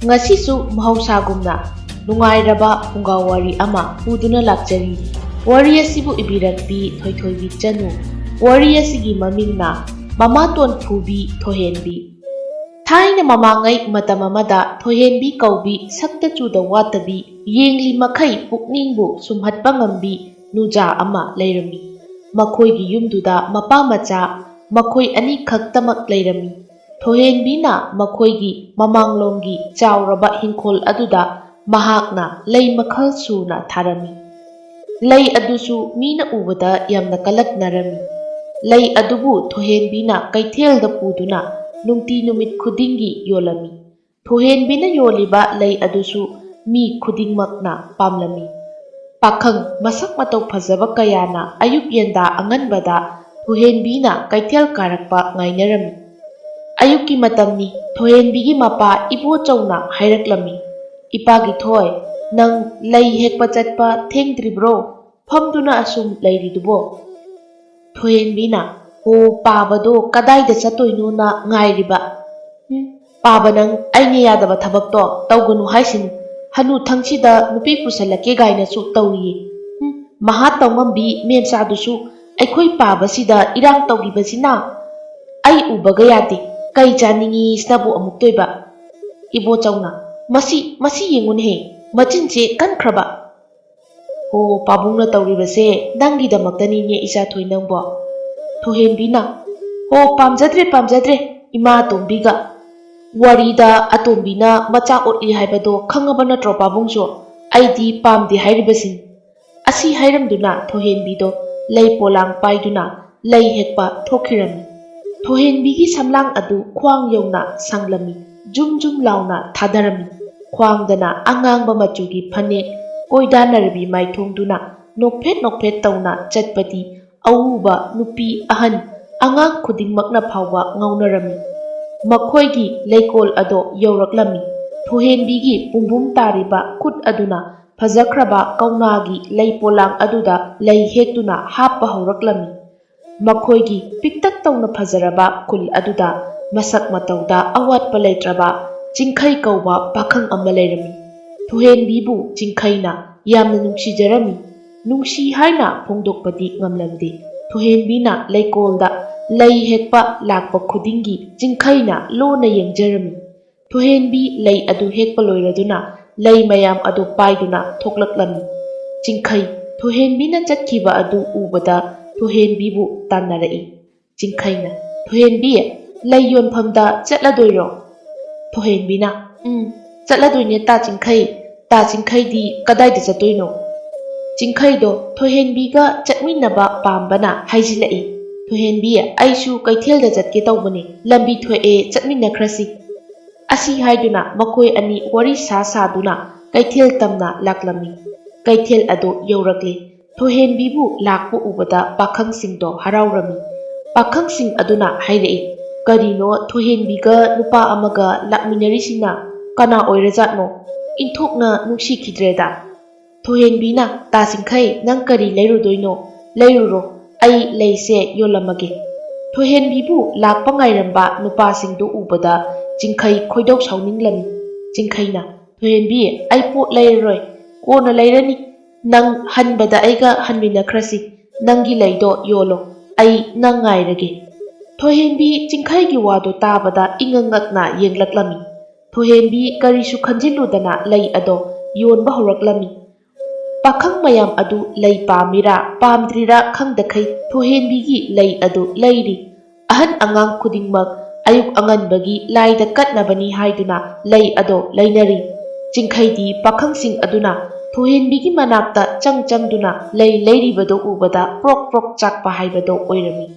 Ngasisu mahausaगumna nungairaba pungawari ama puduna lakjari. Wari asibu ibirakpi thoithoibi chanu. Wari asigi mamingna mamaton phubi thohenbi. Thaina mamangai matam amada thohenbi kaubi sakta chuda watabi yengli makhai pukningbu sumhatpa ngambi nuja ama leirami. Makhoigi yumduda mapa macha makhoi ani khaktamak leirami. Thohenbina makhoigi mamanglomgi chauraba hingkhol aduda mahakna lei makhal suna tharami. Lei adusu mina ubada yamna kalaknarami. Lei adubu thohenbina kaithelda puduna nungti numit khudingi yolami. Thohenbina yoliba lei adusu mi khudingmakna pamlami. Pakhang masak matau phajaba kayana ayuk yenda anganbada thohenbina kaithel karakpa ngainarami. Ayuki matamni thohenbigi mapa ibo chawna hairaklami. Ipagi thoi nang lei hekpa chatpa thengdribro phamduna asum leiridubo. Thohenbina ho pabado kadaida chatoino na ngairiba. Paba nang aine yadaba thabakto tawganu haisinu. Hanu thangchida nupi pusalake gaina su tawriye. Maha tawngambi memsadusu aikhoi pabasida irang tawgibasina ai ubaga yade. Kai janingi snabu amuk toiba. Ibo chawna masi yengun he machinche kan khraba. Ho pabungna tawribase nangi damaktani nye isa thoi nangbo. Thohenbina ho pamjadre ima tombiga. Warida atombina macha otli haibado khangaba natro pabungso aidi pamdi hairibasin. Asi hairamduna thohenbido lei polang paiduna lei hekpa thokirami. Thohenbigi samlang adu khwang yongna sanglami jum launa thadarami. Khwangdana angangba machugi phane koidanarbi maithongduna nokphet tawna chatpati awuba nupi ahan angang khudingmakna phawba ngaunarami. Makhoigi leikol ado yawraklami. Thohenbigi pungbum tariba khut aduna phajakraba kaunagi leipolang aduda lei hektuna happa hawraklami. Makhoigi piktak tawna phajaraba kul aduda masak matawda awatpa leitraba chingkhai kauba pakhang ama leirami. Thohenbibu chingkhaina yamna nungsijarami. Nungsi haina phongdokpadi ngamlamde. Thohenbina leikolda lei hekpa lakpa khudingi chingkhaina lona yengjarami. Thohenbi lei adu hekpa loiraduna lei mayam adu paiduna thoklaklami. Chingkhai thohenbina chatkhiba adu ubada thohenbibu tannarai. Chingkhaina thohenbi lei yonphamda chatladoiro. Thohenbina chatladoine ta chingkhai di kadaida chatoino. Chingkhaido thohenbiga chatminaba pambana haijilai. Thohenbi aisu kaithelda chatke tawbane lambi thoe chatminakhrasi. Asi haiduna makhoi ani wari saduna kaithel tamna laklami. Kaithel ado yawrakle. Thohenbibu lakpu ubada pakhangsingdo haraurami. Pakhangsing aduna hairei. Karino thohenbiga nupa amaga lakminarisina kana oirajatno inthokna nungsikhidreda. Thohenbina ta chingkhai nang kari leirudoino leiruro ai leise yolamage. Thohenbibu lakpa ngairamba nupasingdo ubada chingkhai khoidok sauninglami. Chingkhaina thohenbi ai pot leiroi kona leirani nang hanbada aiga hanminakhrasi nangi leido yolo ai nang ngairage. Thohenbi chingkhaigi wado tabada ingangakna yenglaklami. Thohenbi karisu khanjiludana lei ado yonba horaklami. Pakhang mayam adu lei pamira pamdrira khangdakhai thohenbigi lei adu leiri. Ahan angang khudingmak ayuk anganbagi laida katnabani haiduna lei ado leinari. Chingkhaidi pakhangsing aduna thohenbigi manakta changduna lei leiribado ubada prok chakpa haibado oirami.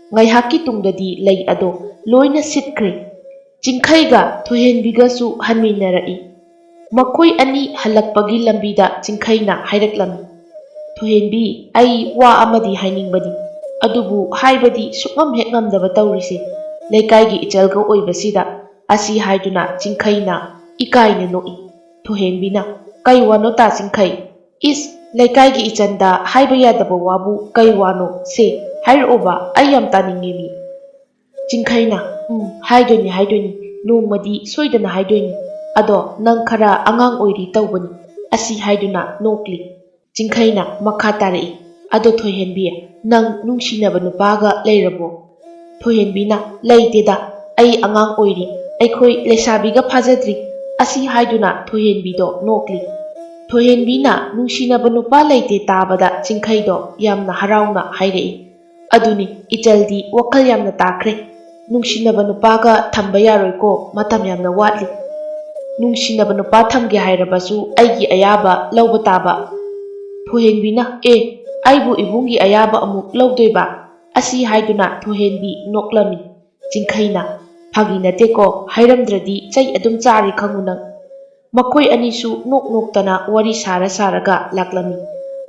Ngaihaki tungdadi lei ado loina sitkre. Chingkhaiga thohenbiga su hanminarai. Makhoi ani halakpagi lambida chingkhaina hairaklami. Thohenbi ai wa amadi hainingbani. Adubu haibadi sukngam hek ngamdaba tawrise. Leikaigi ichalga oibasida asi haiduna chingkhaina ikaina noi. Thohenbina kai wano ta chingkhai. Is leikaigi ichanda haiba yadaba wabu kai wano se hairoba ai yam taningemi. Chingkhaina haidoini nongmadi soidana haidoini. ꯑꯗꯣ ꯅꯪ ꯈꯔ ꯑꯉꯥꯡ ꯑꯣꯏꯔꯤ ꯇꯧꯕꯅꯤ ꯑꯁꯤ ꯍꯥꯏꯗꯨꯅ ꯅꯣꯛꯂꯤ꯫ ꯆꯤꯡꯈꯩꯅ ꯃꯈꯥ ꯇꯥꯔꯛꯏ, ꯑꯗꯣ ꯊꯣꯏꯍꯦꯟꯕꯤ, ꯅꯪ ꯅꯨꯡꯁꯤꯅꯕ ꯅꯨꯄꯥꯒ ꯂꯩꯔꯕꯣ? ꯊꯣꯏꯍꯦꯟꯕꯤꯅ ꯂꯩꯇꯦꯗ, ꯑꯩ ꯑꯉꯥꯡ ꯑꯣꯏꯔꯤ, ꯑꯩꯈꯣꯏ ꯂꯩꯁꯥꯕꯤꯒ ꯐꯥꯖꯗ꯭ꯔꯤ ꯑꯁꯤ ꯍꯥꯏꯗꯨꯅ ꯊꯣꯏꯍꯦꯟꯕꯤꯗꯣ ꯅꯣꯛꯂꯤ꯫ ꯊꯣꯏꯍꯦꯟꯕꯤꯅ ꯅꯨꯡꯁꯤꯅꯕ ꯅꯨꯄꯥ ꯂꯩꯇꯦ ꯇꯥꯕꯗ ꯆꯤꯡꯈꯩꯗꯣ ꯌꯥꯝꯅ ꯍꯔꯥꯎꯅ ꯍꯥꯏꯔꯛꯏ, ꯑꯗꯨꯅꯤ ꯏꯆꯜꯗꯤ ꯋꯥꯈꯜ ꯌꯥꯝꯅ ꯇꯥꯈ꯭ꯔꯦ, ꯅꯨꯡꯁꯤꯅꯕ ꯅꯨꯄꯥꯒ ꯊꯝꯕ ꯌꯥꯔꯣꯏꯀꯣ, ꯃꯇꯝ ꯌꯥꯝꯅ ꯋꯥꯠꯂꯤ꯫ ꯅꯨꯡꯁꯤꯅꯕ ꯅꯨꯄꯥ ꯊꯝꯒꯦ ꯍꯥꯏꯔꯕꯁꯨ ꯑꯩꯒꯤ ꯑꯌꯥꯕ ꯂꯧꯕ ꯇꯥꯕ꯫ ꯊꯣꯏꯍꯦꯟꯕꯤꯅ ꯑꯩꯕꯨ ꯏꯕꯨꯡꯒꯤ ꯑꯌꯥꯕ ꯑꯃꯨꯛ ꯂꯧꯗꯣꯏꯕ? ꯑꯁꯤ ꯍꯥꯏꯗꯨꯅ ꯊꯣꯏꯍꯦꯟꯕꯤ ꯅꯣꯛꯂꯝꯃꯤ꯫ ꯆꯤꯡꯈꯩꯅ ꯐꯥꯒꯤ ꯅꯠꯇꯦꯀꯣ, ꯍꯥꯏꯔꯝꯗ꯭ꯔꯗꯤ ꯆꯩ ꯑꯗꯨꯝ ꯆꯥꯔꯤ ꯈꯪꯉꯨ ꯅꯪ꯫ ꯃꯈꯣꯏ ꯑꯅꯤꯁꯨ ꯅꯣꯛ ꯅꯣꯛꯇꯅ ꯋꯥꯔꯤ ꯁꯥꯔ ꯁꯥꯔꯒ ꯂꯥꯛꯂꯝꯃꯤ꯫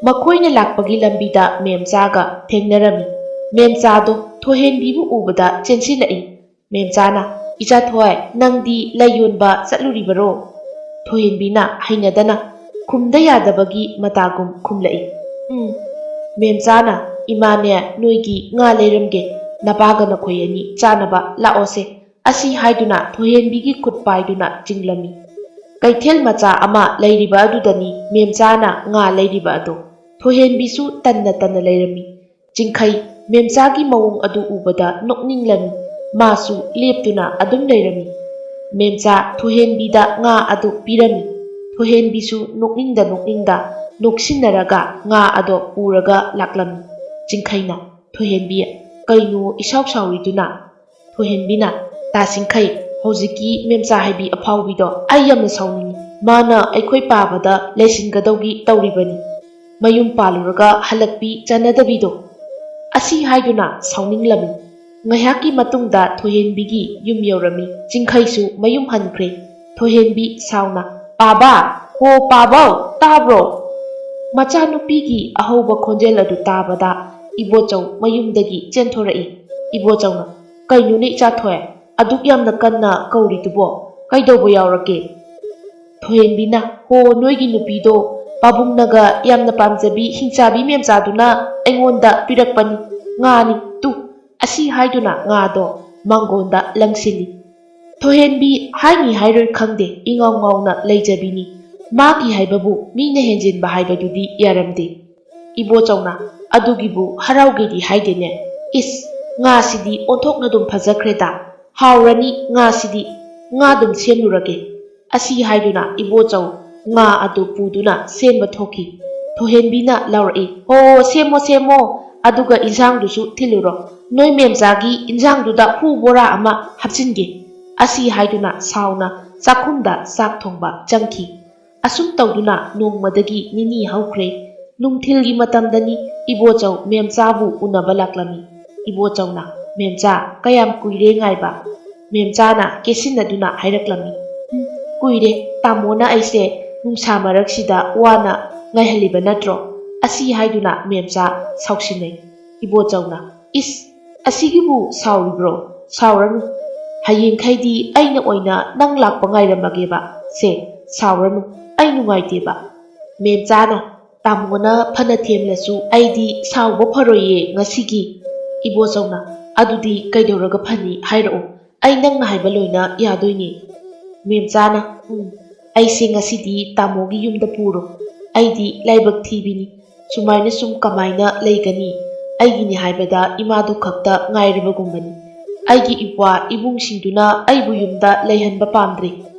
ꯃꯈꯣꯏꯅ ꯂꯥꯛꯄꯒꯤ ꯂꯝꯕꯤꯗ ꯃꯦꯝꯆꯥꯒ ꯊꯦꯡꯅꯔꯝꯃꯤ꯫ ꯃꯦꯝꯆꯥꯗꯣ ꯊꯣꯏꯍꯦꯟꯕꯤꯕꯨ ꯎꯕꯗ ꯆꯦꯟꯁꯤꯜꯂꯛꯏ꯫ ꯃꯦꯝꯆꯥꯅ, ꯏꯆꯥꯊꯣꯏ, ꯅꯪꯗꯤ ꯂꯩ ꯌꯣꯟꯕ ꯆꯠꯂꯨꯔꯤꯕꯔꯣ? ꯊꯣꯏꯍꯦꯟꯕꯤꯅ ꯍꯩꯅꯗꯅ ꯈꯨꯝꯗ ꯌꯥꯗꯕꯒꯤ ꯃꯇꯥꯒꯨꯝ ꯈꯨꯝꯂꯛꯏ꯫ ꯃꯦꯝꯆꯥꯅ, ꯏꯃꯥꯅꯦ ꯅꯣꯏꯒꯤ ꯉꯥ ꯂꯩꯔꯝꯒꯦ, ꯅꯄꯥꯒ ꯅꯈꯣꯏ ꯑꯅꯤ ꯆꯥꯅꯕ ꯂꯥꯛꯑꯣꯁꯦ ꯑꯁꯤ ꯍꯥꯏꯗꯨꯅ ꯊꯣꯏꯍꯦꯟꯕꯤꯒꯤ ꯈꯨꯠ ꯄꯥꯏꯗꯨꯅ ꯆꯤꯡꯂꯝꯃꯤ꯫ ꯀꯩꯊꯦꯜ ꯃꯆꯥ ꯑꯃ ꯂꯩꯔꯤꯕ ꯑꯗꯨꯗꯅꯤ ꯃꯦꯝꯆꯥꯅ ꯉꯥ ꯂꯩꯔꯤꯕ ꯑꯗꯣ꯫ ꯊꯣꯏꯍꯦꯟꯕꯤꯁꯨ ꯇꯟꯅ ꯇꯟꯅ ꯂꯩꯔꯝꯃꯤ꯫ ꯆꯤꯡꯈꯩ ꯃꯦꯝꯆꯥꯒꯤ ꯃꯑꯣꯡ ꯑꯗꯨ ꯎꯕꯗ ꯅꯣꯛꯅꯤꯡꯂꯝꯃꯤ, ꯃꯥꯁꯨ ꯂꯦꯞꯇꯨꯅ ꯑꯗꯨꯝ ꯂꯩꯔꯝꯃꯤ꯫ ꯃꯦꯝꯆꯥ ꯊꯣꯏꯍꯦꯟꯕꯤꯗ ꯉꯥ ꯑꯗꯨ ꯄꯤꯔꯝꯃꯤ꯫ ꯊꯣꯏꯍꯦꯟꯕꯤꯁꯨ ꯅꯣꯛꯅꯤꯡꯗ ꯅꯣꯛꯅꯤꯡꯗ ꯅꯣꯛꯁꯤꯟꯅꯔꯒ ꯉꯥ ꯑꯗꯣ ꯄꯨꯔꯒ ꯂꯥꯛꯂꯝꯃꯤ꯫ ꯆꯤꯡꯈꯩꯅ, ꯊꯣꯏꯍꯦꯟꯕꯤ, ꯀꯩꯅꯣ ꯏꯁꯥꯎ ꯁꯥꯎꯔꯤꯗꯨꯅ? ꯊꯣꯏꯍꯦꯟꯕꯤꯅ, ꯇꯥ ꯆꯤꯡꯈꯩ, ꯍꯧꯖꯤꯛꯀꯤ ꯃꯦꯝꯆꯥ ꯍꯥꯏꯕꯤ ꯑꯐꯥꯎꯕꯤꯗꯣ ꯑꯩ ꯌꯥꯝꯅ ꯁꯥꯎꯅꯤꯡꯉꯤ, ꯃꯥꯅ ꯑꯩꯈꯣꯏ ꯄꯥꯕꯗ ꯂꯩꯁꯤꯟꯒꯗꯧꯒꯤ ꯇꯧꯔꯤꯕꯅꯤ, ꯃꯌꯨꯝ ꯄꯥꯜꯂꯨꯔꯒ ꯍꯜꯂꯛꯄꯤ ꯆꯥꯟꯅꯗꯕꯤꯗꯣ꯫ ꯑꯁꯤ ꯍꯥꯏꯗꯨꯅ ꯁꯥꯎꯅꯤꯡꯂꯝꯃꯤ꯫ ꯉꯥꯏꯍꯥꯛꯀꯤ ꯃꯇꯨꯡꯗ ꯊꯣꯏꯍꯦꯟꯕꯤꯒꯤ ꯌꯨꯝ ꯌꯧꯔꯝꯃꯤ꯫ ꯆꯤꯡꯈꯩꯁꯨ ꯃꯌꯨꯝ ꯍꯟꯈ꯭ꯔꯦ꯫ ꯊꯣꯏꯍꯦꯟꯕꯤ ꯁꯥꯎꯅ, ꯄꯥꯕ, ꯍꯣ ꯄꯥꯕꯧ, ꯇꯥꯕ꯭ꯔꯣ? ꯃꯆꯥꯅꯨꯄꯤꯒꯤ ꯑꯍꯧꯕ ꯈꯣꯟꯖꯦꯜ ꯑꯗꯨ ꯇꯥꯕꯗ ꯏꯕꯣꯆꯧ ꯃꯌꯨꯝꯗꯒꯤ ꯆꯦꯟꯊꯣꯔꯛꯏ꯫ ꯏꯕꯣꯆꯧꯅ, ꯀꯩꯅꯣꯅꯦ ꯏꯆꯥꯊꯣꯏ, ꯑꯗꯨꯛ ꯌꯥꯝꯅ ꯀꯟꯅ ꯀꯧꯔꯤꯗꯨꯕꯣ, ꯀꯩꯗꯧꯕ ꯌꯥꯎꯔꯒꯦ? ꯊꯣꯏꯍꯦꯟꯕꯤꯅ, ꯍꯣ ꯅꯣꯏꯒꯤ ꯅꯨꯄꯤꯗꯣ ꯄꯥꯕꯨꯡꯅꯒ ꯌꯥꯝꯅ ꯄꯥꯝꯖꯕꯤ ꯍꯤꯡꯆꯥꯕꯤ ꯃꯦꯝꯆꯥꯗꯨꯅ ꯑꯩꯉꯣꯟꯗ ꯄꯤꯔꯛꯄꯅꯤ, ꯉꯥꯅꯤ ꯇꯨ ꯑꯁꯤ ꯍꯥꯏꯗꯨꯅ ꯉꯥꯗꯣ ꯃꯥꯡꯒꯣꯟꯗ ꯂꯪꯁꯤꯜꯂꯤ꯫ ꯊꯣꯏꯍꯦꯟꯕꯤ ꯍꯥꯏꯅꯤ ꯍꯥꯏꯔꯣꯏ ꯈꯪꯗꯦ, ꯏꯉꯥꯎ ꯉꯥꯎꯅ ꯂꯩꯖꯕꯤꯅꯤ, ꯃꯥꯒꯤ ꯍꯥꯏꯕꯕꯨ ꯃꯤꯅ ꯍꯦꯟꯖꯤꯟꯕ ꯍꯥꯏꯕꯗꯨꯗꯤ ꯌꯥꯔꯝꯗꯦ꯫ ꯏꯕꯣꯆꯧꯅ, ꯑꯗꯨꯒꯤꯕꯨ ꯍꯔꯥꯎꯒꯦꯗꯤ ꯍꯥꯏꯗꯦꯅꯦ, ꯏꯁ ꯉꯥꯁꯤꯗꯤ ꯑꯣꯟꯊꯣꯛꯅꯗꯨꯝ ꯐꯖꯈ꯭ꯔꯦꯗ, ꯍꯥꯎꯔꯅꯤ ꯉꯥꯁꯤꯗꯤ, ꯉꯥꯗꯨꯝ ꯁꯦꯝꯂꯨꯔꯒꯦ꯫ ꯑꯁꯤ ꯍꯥꯏꯗꯨꯅ ꯏꯕꯣꯆꯧ ꯉꯥ ꯑꯗꯨ ꯄꯨꯗꯨꯅ ꯁꯦꯝꯕ ꯊꯣꯛꯈꯤ꯫ ꯊꯣꯏꯍꯦꯟꯕꯤꯅ ꯂꯥꯎꯔꯛꯏ, ꯍꯣ ꯁꯦꯝꯃꯣ ꯁꯦꯝꯃꯣ, ꯑꯗꯨꯒ ꯏꯟꯖꯥꯡꯗꯨꯁꯨ ꯊꯤꯜꯂꯨꯔꯣ, ꯅꯣꯏ ꯃꯦꯝꯆꯥꯒꯤ ꯏꯟꯖꯥꯡꯗꯨꯗ ꯍꯨ ꯕꯣꯔꯥ ꯑꯃ ꯍꯥꯞꯆꯤꯟꯒꯦ꯫ ꯑꯁꯤ ꯍꯥꯏꯗꯨꯅ ꯁꯥꯎꯅ ꯆꯥꯛꯈꯨꯝꯗ ꯆꯥꯛ ꯊꯣꯡꯕ ꯆꯪꯈꯤ꯫ ꯑꯁꯨꯝ ꯇꯧꯗꯨꯅ ꯅꯣꯡꯃꯗꯒꯤ ꯅꯤꯅꯤ ꯍꯧꯈ꯭ꯔꯦ꯫ ꯅꯨꯡꯊꯤꯜꯒꯤ ꯃꯇꯝꯗꯅꯤ ꯏꯕꯣꯆꯧ ꯃꯦꯝꯆꯥꯕꯨ ꯎꯅꯕ ꯂꯥꯛꯂꯝꯃꯤ꯫ ꯏꯕꯣꯆꯧꯅ, ꯃꯦꯝꯆꯥ, ꯀꯌꯥꯝ ꯀꯨꯏꯔꯦ ꯉꯥꯏꯕ? ꯃꯦꯝꯆꯥꯅ ꯀꯦꯁꯤꯟꯅꯗꯨꯅ ꯍꯥꯏꯔꯛꯂꯝꯃꯤ, ꯀꯨꯏꯔꯦ, ꯇꯥꯃꯣꯅ ꯑꯩꯁꯦ ꯅꯨꯡꯁꯥ ꯃꯔꯛꯁꯤꯗ ꯋꯥꯅ ꯉꯥꯏꯍꯜꯂꯤꯕ ꯅꯠꯇ꯭ꯔꯣ? ꯑꯁꯤ ꯍꯥꯏꯗꯨꯅ ꯃꯦꯝꯆꯥ ꯁꯥꯎꯁꯤꯟꯅꯩ꯫ ꯏꯕꯣꯆꯧꯅ, ꯏꯁ, ꯑꯁꯤꯒꯤꯕꯨ ꯁꯥꯎꯔꯤꯕ꯭ꯔꯣ? ꯁꯥꯎꯔꯅꯨ, ꯍꯌꯦꯡꯈꯩꯗꯤ ꯑꯩꯅ ꯑꯣꯏꯅ ꯅꯪ ꯂꯥꯛꯄ ꯉꯥꯏꯔꯝꯃꯒꯦꯕ, ꯁꯦ ꯁꯥꯎꯔꯅꯨ, ꯑꯩ ꯅꯨꯡꯉꯥꯏꯇꯦꯕ꯫ ꯃꯦꯝꯆꯥꯅ, ꯇꯥꯃꯣꯅ ꯐꯅ ꯊꯦꯝꯂꯁꯨ ꯑꯩꯗꯤ ꯁꯥꯎꯕ ꯐꯔꯣꯏꯌꯦ ꯉꯁꯤꯒꯤ꯫ ꯏꯕꯣꯆꯧꯅ, ꯑꯗꯨꯗꯤ ꯀꯩꯗꯧꯔꯒ ꯐꯅꯤ ꯍꯥꯏꯔꯛꯑꯣ, ꯑꯩ ꯅꯪꯅ ꯍꯥꯏꯕ ꯂꯣꯏꯅ ꯌꯥꯗꯣꯏꯅꯦ꯫ ꯃꯦꯝꯆꯥꯅ, ꯑꯩꯁꯦ ꯉꯁꯤꯗꯤ ꯇꯥꯃꯣꯒꯤ ꯌꯨꯝꯗ ꯄꯨꯔꯣ, ꯑꯩꯗꯤ ꯂꯥꯏꯕꯛ ꯊꯤꯕꯤꯅꯤ, ꯁꯨꯃꯥꯏꯅ ꯁꯨꯝ ꯀꯃꯥꯏꯅ ꯂꯩꯒꯅꯤ, ꯑꯩꯒꯤꯅꯤ ꯍꯥꯏꯕꯗ ꯏꯃꯥꯗꯨ ꯈꯛꯇ ꯉꯥꯏꯔꯕꯒꯨꯝꯕꯅꯤ, ꯑꯩꯒꯤ ꯏꯄ꯭ꯋꯥ ꯏꯕꯨꯡꯁꯤꯡꯗꯨꯅ ꯑꯩꯕꯨ ꯌꯨꯝꯗ ꯂꯩꯍꯟꯕ ꯄꯥꯝꯗ꯭ꯔꯦ꯫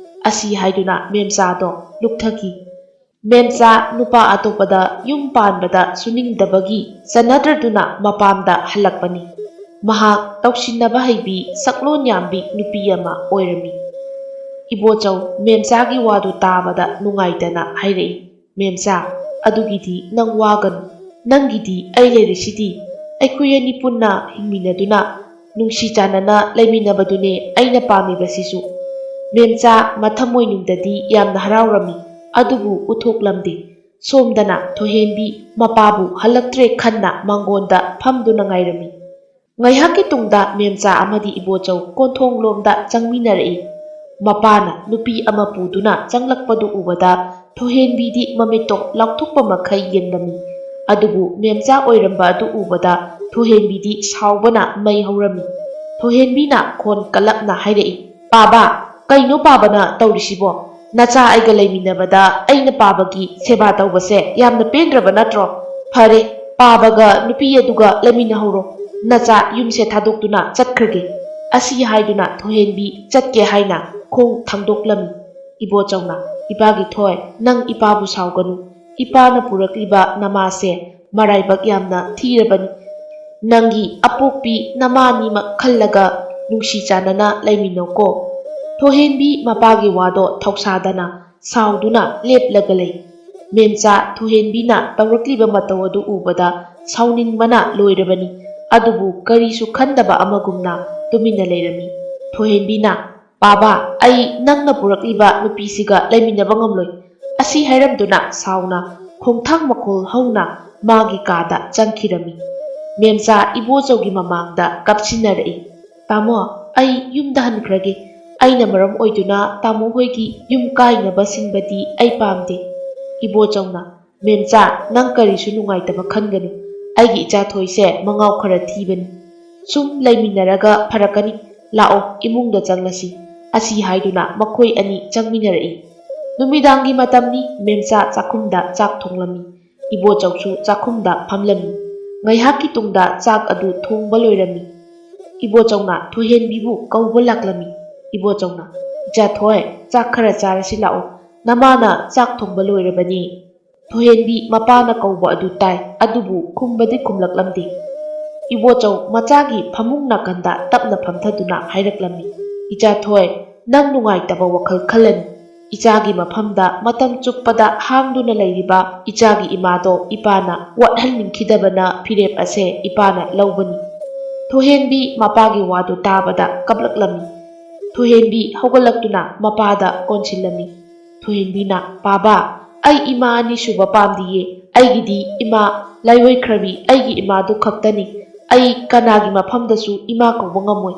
ꯑꯁꯤ ꯍꯥꯏꯗꯨꯅ ꯃꯦꯝꯆꯥꯗꯣ ꯂꯨꯞꯊꯈꯤ꯫ ꯃꯦꯝꯆꯥ ꯅꯨꯄꯥ ꯑꯇꯣꯞꯄꯗ ꯌꯨꯝ ꯄꯥꯟꯕꯗ ꯁꯨꯅꯤꯡꯗꯕꯒꯤ ꯆꯠꯅꯗ꯭ꯔꯗꯨꯅ ꯃꯄꯥꯝꯗ ꯍꯜꯂꯛꯄꯅꯤ꯫ ꯃꯍꯥꯛ ꯇꯧꯁꯤꯟꯅꯕ ꯍꯩꯕꯤ ꯁꯛꯂꯣꯟ ꯌꯥꯝꯕꯤ ꯅꯨꯄꯤ ꯑꯃ ꯑꯣꯏꯔꯝꯃꯤ꯫ ꯏꯕꯣꯆꯧ ꯃꯦꯝꯆꯥꯒꯤ ꯋꯥꯗꯨ ꯇꯥꯕꯗ ꯅꯨꯡꯉꯥꯏꯇꯅ ꯍꯥꯏꯔꯛꯏ, ꯃꯦꯝꯆꯥ, ꯑꯗꯨꯒꯤꯗꯤ ꯅꯪ ꯋꯥꯒꯅꯨ, ꯅꯪꯒꯤꯗꯤ ꯑꯩ ꯂꯩꯔꯤꯁꯤꯗꯤ, ꯑꯩꯈꯣꯏ ꯑꯅꯤ ꯄꯨꯟꯅ ꯍꯤꯡꯃꯤꯟꯅꯗꯨꯅ ꯅꯨꯡꯁꯤ ꯆꯥꯟꯅꯅ ꯂꯩꯃꯤꯟꯅꯕꯗꯨꯅꯦ ꯑꯩꯅ ꯄꯥꯝꯃꯤꯕꯁꯤꯁꯨ꯫ ꯃꯦꯝꯆꯥ ꯃꯊꯃꯣꯏꯅꯨꯡꯗꯗꯤ ꯌꯥꯝꯅ ꯍꯔꯥꯎꯔꯝꯃꯤ, ꯑꯗꯨꯕꯨ ꯎꯠꯊꯣꯛꯂꯝꯗꯦ꯫ ꯁꯣꯝꯗꯅ ꯊꯣꯏꯍꯦꯟꯕꯤ ꯃꯄꯥꯕꯨ ꯍꯜꯂꯛꯇ꯭ꯔꯦ ꯈꯟꯅ ꯃꯥꯡꯒꯣꯟꯗ ꯐꯝꯗꯨꯅ ꯉꯥꯏꯔꯝꯃꯤ꯫ ꯉꯥꯏꯍꯥꯛꯀꯤ ꯇꯨꯡꯗ ꯃꯦꯝꯆꯥ ꯑꯃꯗꯤ ꯏꯕꯣꯆꯧ ꯀꯣꯟꯊꯣꯡꯂꯣꯝꯗ ꯆꯪꯃꯤꯟꯅꯔꯛꯏ꯫ ꯃꯄꯥꯅ ꯅꯨꯄꯤ ꯑꯃ ꯄꯨꯗꯨꯅ ꯆꯪꯂꯛꯄꯗꯨ ꯎꯕꯗ ꯊꯣꯏꯍꯦꯟꯕꯤꯗꯤ ꯃꯃꯤꯠꯇꯣ ꯂꯥꯎꯊꯣꯛꯄ ꯃꯈꯩ ꯌꯦꯡꯂꯝꯃꯤ꯫ ꯑꯗꯨꯕꯨ ꯃꯦꯝꯆꯥ ꯑꯣꯏꯔꯝꯕ ꯑꯗꯨ ꯎꯕꯗ ꯊꯣꯏꯍꯦꯟꯕꯤꯗꯤ ꯁꯥꯎꯕꯅ ꯃꯩ ꯍꯧꯔꯝꯃꯤ꯫ ꯊꯣꯏꯍꯦꯟꯕꯤꯅ ꯈꯣꯟ ꯀꯜꯂꯞꯅ ꯍꯥꯏꯔꯛꯏ, ꯄꯥꯕ, ꯀꯩꯅꯣ ꯄꯥꯕꯅ ꯇꯧꯔꯤꯁꯤꯕꯣ? ꯅꯆꯥ ꯑꯩꯒ ꯂꯩꯃꯤꯟꯅꯕꯗ ꯑꯩꯅ ꯄꯥꯕꯒꯤ ꯁꯦꯕꯥ ꯇꯧꯕꯁꯦ ꯌꯥꯝꯅ ꯄꯦꯟꯗ꯭ꯔꯕ ꯅꯠꯇ꯭ꯔꯣ? ꯐꯔꯦ, ꯄꯥꯕꯒ ꯅꯨꯄꯤ ꯑꯗꯨꯒ ꯂꯩꯃꯤꯟꯅꯍꯧꯔꯣ, ꯅꯆꯥ ꯌꯨꯝꯁꯦ ꯊꯥꯗꯣꯛꯇꯨꯅ ꯆꯠꯈ꯭ꯔꯒꯦ꯫ ꯑꯁꯤ ꯍꯥꯏꯗꯨꯅ ꯊꯣꯏꯍꯦꯟꯕꯤ ꯆꯠꯀꯦ ꯍꯥꯏꯅ ꯈꯣꯡ ꯊꯥꯡꯗꯣꯛꯂꯝꯃꯤ꯫ ꯏꯕꯣꯆꯧꯅ, ꯏꯄꯥꯒꯤ ꯊꯣꯏ, ꯅꯪ ꯏꯄꯥꯕꯨ ꯁꯥꯎꯒꯅꯨ, ꯏꯄꯥꯅ ꯄꯨꯔꯛꯂꯤꯕ ꯅꯃꯥꯁꯦ ꯃꯔꯥꯏꯕꯛ ꯌꯥꯝꯅ ꯊꯤꯔꯕꯅꯤ, ꯅꯪꯒꯤ ꯑꯄꯣꯛꯄꯤ ꯅꯃꯥꯅꯤꯃꯛ ꯈꯜꯂꯒ ꯅꯨꯡꯁꯤ ꯆꯥꯟꯅꯅ ꯂꯩꯃꯤꯟꯅꯧꯀꯣ꯫ ꯊꯣꯏꯍꯦꯟꯕꯤ ꯃꯄꯥꯒꯤ ꯋꯥꯗꯣ ꯊꯧꯁꯥꯗꯅ ꯁꯥꯎꯗꯨꯅ ꯂꯦꯞꯂꯒ ꯂꯩ꯫ ꯃꯦꯝꯆꯥ ꯊꯣꯏꯍꯦꯟꯕꯤꯅ ꯇꯧꯔꯛꯂꯤꯕ ꯃꯇꯧ ꯑꯗꯨ ꯎꯕꯗ ꯁꯥꯎꯅꯤꯡꯕꯅ ꯂꯣꯏꯔꯕꯅꯤ, ꯑꯗꯨꯕꯨ ꯀꯔꯤꯁꯨ ꯈꯟꯗꯕ ꯑꯃꯒꯨꯝꯅ ꯇꯨꯃꯤꯟꯅ ꯂꯩꯔꯝꯃꯤ꯫ ꯊꯣꯏꯍꯦꯟꯕꯤꯅ, ꯄꯥꯕꯥ, ꯑꯩ ꯅꯪꯅ ꯄꯨꯔꯛꯂꯤꯕ ꯅꯨꯄꯤꯁꯤꯒ ꯂꯩꯃꯤꯟꯅꯕ ꯉꯝꯂꯣꯏ, ꯑꯁꯤ ꯍꯥꯏꯔꯝꯗꯨꯅ ꯁꯥꯎꯅ ꯈꯣꯡꯊꯥꯡ ꯃꯈꯣꯜ ꯍꯧꯅ ꯃꯥꯒꯤ ꯀꯥꯗ ꯆꯪꯈꯤꯔꯝꯃꯤ꯫ ꯃꯦꯝꯆꯥ ꯏꯕꯣꯆꯧꯒꯤ ꯃꯃꯥꯡꯗ ꯀꯞꯁꯤꯟꯅꯔꯛꯏ꯫ ꯇꯥꯃꯣ, ꯑꯩ ꯌꯨꯝꯗ ꯍꯟꯈ꯭ꯔꯒꯦ, ꯑꯩꯅ ꯃꯔꯝ ꯑꯣꯏꯗꯨꯅ ꯇꯥꯃꯣ ꯍꯣꯏꯒꯤ ꯌꯨꯝ ꯀꯥꯏꯅꯕ ꯁꯤꯟꯕꯗꯤ ꯑꯩ ꯄꯥꯝꯗꯦ꯫ ꯏꯕꯣꯆꯧꯅ, ꯃꯦꯝꯆꯥ ꯅꯪ ꯀꯔꯤꯁꯨ ꯅꯨꯡꯉꯥꯏꯇꯕ ꯈꯟꯒꯅꯨ, ꯑꯩꯒꯤ ꯏꯆꯥꯊꯣꯏꯁꯦ ꯃꯉꯥꯎ ꯈꯔ ꯊꯤꯕꯅꯤ, ꯁꯨꯝ ꯂꯩꯃꯤꯟꯅꯔꯒ ꯐꯔꯛꯀꯅꯤ, ꯂꯥꯛꯑꯣ ꯏꯃꯨꯡꯗ ꯆꯪꯂꯁꯤ꯫ ꯑꯁꯤ ꯍꯥꯏꯗꯨꯅ ꯃꯈꯣꯏ ꯑꯅꯤ ꯆꯪꯃꯤꯟꯅꯔꯛꯏ꯫ ꯅꯨꯃꯤꯗꯥꯡꯒꯤ ꯃꯇꯝꯅꯤ, ꯃꯦꯝꯆꯥ ꯆꯥꯛꯈꯨꯝꯗ ꯆꯥꯛ ꯊꯣꯡꯂꯝꯃꯤ, ꯏꯕꯣꯆꯧꯁꯨ ꯆꯥꯛꯈꯨꯝꯗ ꯐꯝꯂꯝꯃꯤ꯫ ꯉꯥꯏꯍꯥꯛꯀꯤ ꯇꯨꯡꯗ ꯆꯥꯛ ꯑꯗꯨ ꯊꯣꯡꯕ ꯂꯣꯏꯔꯝꯃꯤ꯫ ꯏꯕꯣꯆꯧꯅ ꯊꯣꯏꯍꯦꯟꯕꯤꯕꯨ ꯀꯧꯕ ꯂꯥꯛꯂꯝꯃꯤ꯫ ꯏꯕꯣꯆꯧꯅ, ꯏꯆꯥꯊꯣꯏ, ꯆꯥꯛ ꯈꯔ ꯆꯥꯔꯁꯤ ꯂꯥꯛꯑꯣ, ꯅꯃꯥꯅ ꯆꯥꯛ ꯊꯣꯡꯕ ꯂꯣꯏꯔꯕꯅꯤ꯫ ꯊꯣꯏꯍꯦꯟꯕꯤ ꯃꯄꯥꯅ ꯀꯧꯕ ꯑꯗꯨ ꯇꯥꯏ, ꯑꯗꯨꯕꯨ ꯈꯨꯝꯕꯗꯤ ꯈꯨꯝꯂꯛꯂꯝꯗꯦ꯫ ꯏꯕꯣꯆꯧ ꯃꯆꯥꯒꯤ ꯐꯃꯨꯡ ナꯀꯟꯗ ꯇꯞꯅ ꯐꯝꯊꯗꯨꯅ ꯍꯥꯏꯔꯛꯂꯝꯃꯤ꯫ ꯏꯆꯥꯊꯣꯏ, ꯅꯪ ꯅꯨꯡꯉꯥꯏꯇꯕ ꯋꯥꯈꯜ ꯈꯜꯂꯅꯨ, ꯏꯆꯥꯒꯤ ꯃꯐꯝꯗ ꯃꯇꯝ ꯆꯨꯞꯄꯗ ꯍꯥꯡꯗꯨꯅ ꯂꯩꯔꯤꯕ ꯏꯆꯥꯒꯤ ꯏꯃꯥꯗꯣ ꯏꯄꯥꯅ ꯋꯥꯠꯍꯟꯅꯤꯡꯈꯤꯗꯕꯅ ꯐꯤꯔꯦꯞ ꯑꯁꯦ ꯏꯄꯥꯅ ꯂꯧꯕꯅꯤ꯫ ꯊꯣꯏꯍꯦꯟꯕꯤ ꯃꯄꯥꯒꯤ ꯋꯥꯗꯨ ꯇꯥꯕꯗ ꯀꯞꯂꯛꯂꯝꯃꯤ꯫ ꯊꯣꯏꯍꯦꯟꯕꯤ ꯍꯧꯒꯠꯂꯛꯇꯨꯅ ꯃꯄꯥꯗ ꯀꯣꯟꯁꯤꯜꯂꯝꯃꯤ꯫ ꯊꯣꯏꯍꯦꯟꯕꯤꯅ, ꯄꯥꯕꯥ, ꯑꯩ ꯏꯃꯥ ꯑꯅꯤ ꯁꯨꯕ ꯄꯥꯝꯗꯤꯌꯦ, ꯑꯩꯒꯤꯗꯤ ꯏꯃꯥ ꯂꯥꯏꯋꯣꯏꯈ꯭ꯔꯕꯤ ꯑꯩꯒꯤ ꯏꯃꯥꯗꯨ ꯈꯛꯇꯅꯤ, ꯑꯩ ꯀꯅꯥꯒꯤ ꯃꯐꯝꯗꯁꯨ ꯏꯃꯥ ꯀꯧꯕ ꯉꯝꯃꯣꯏ꯫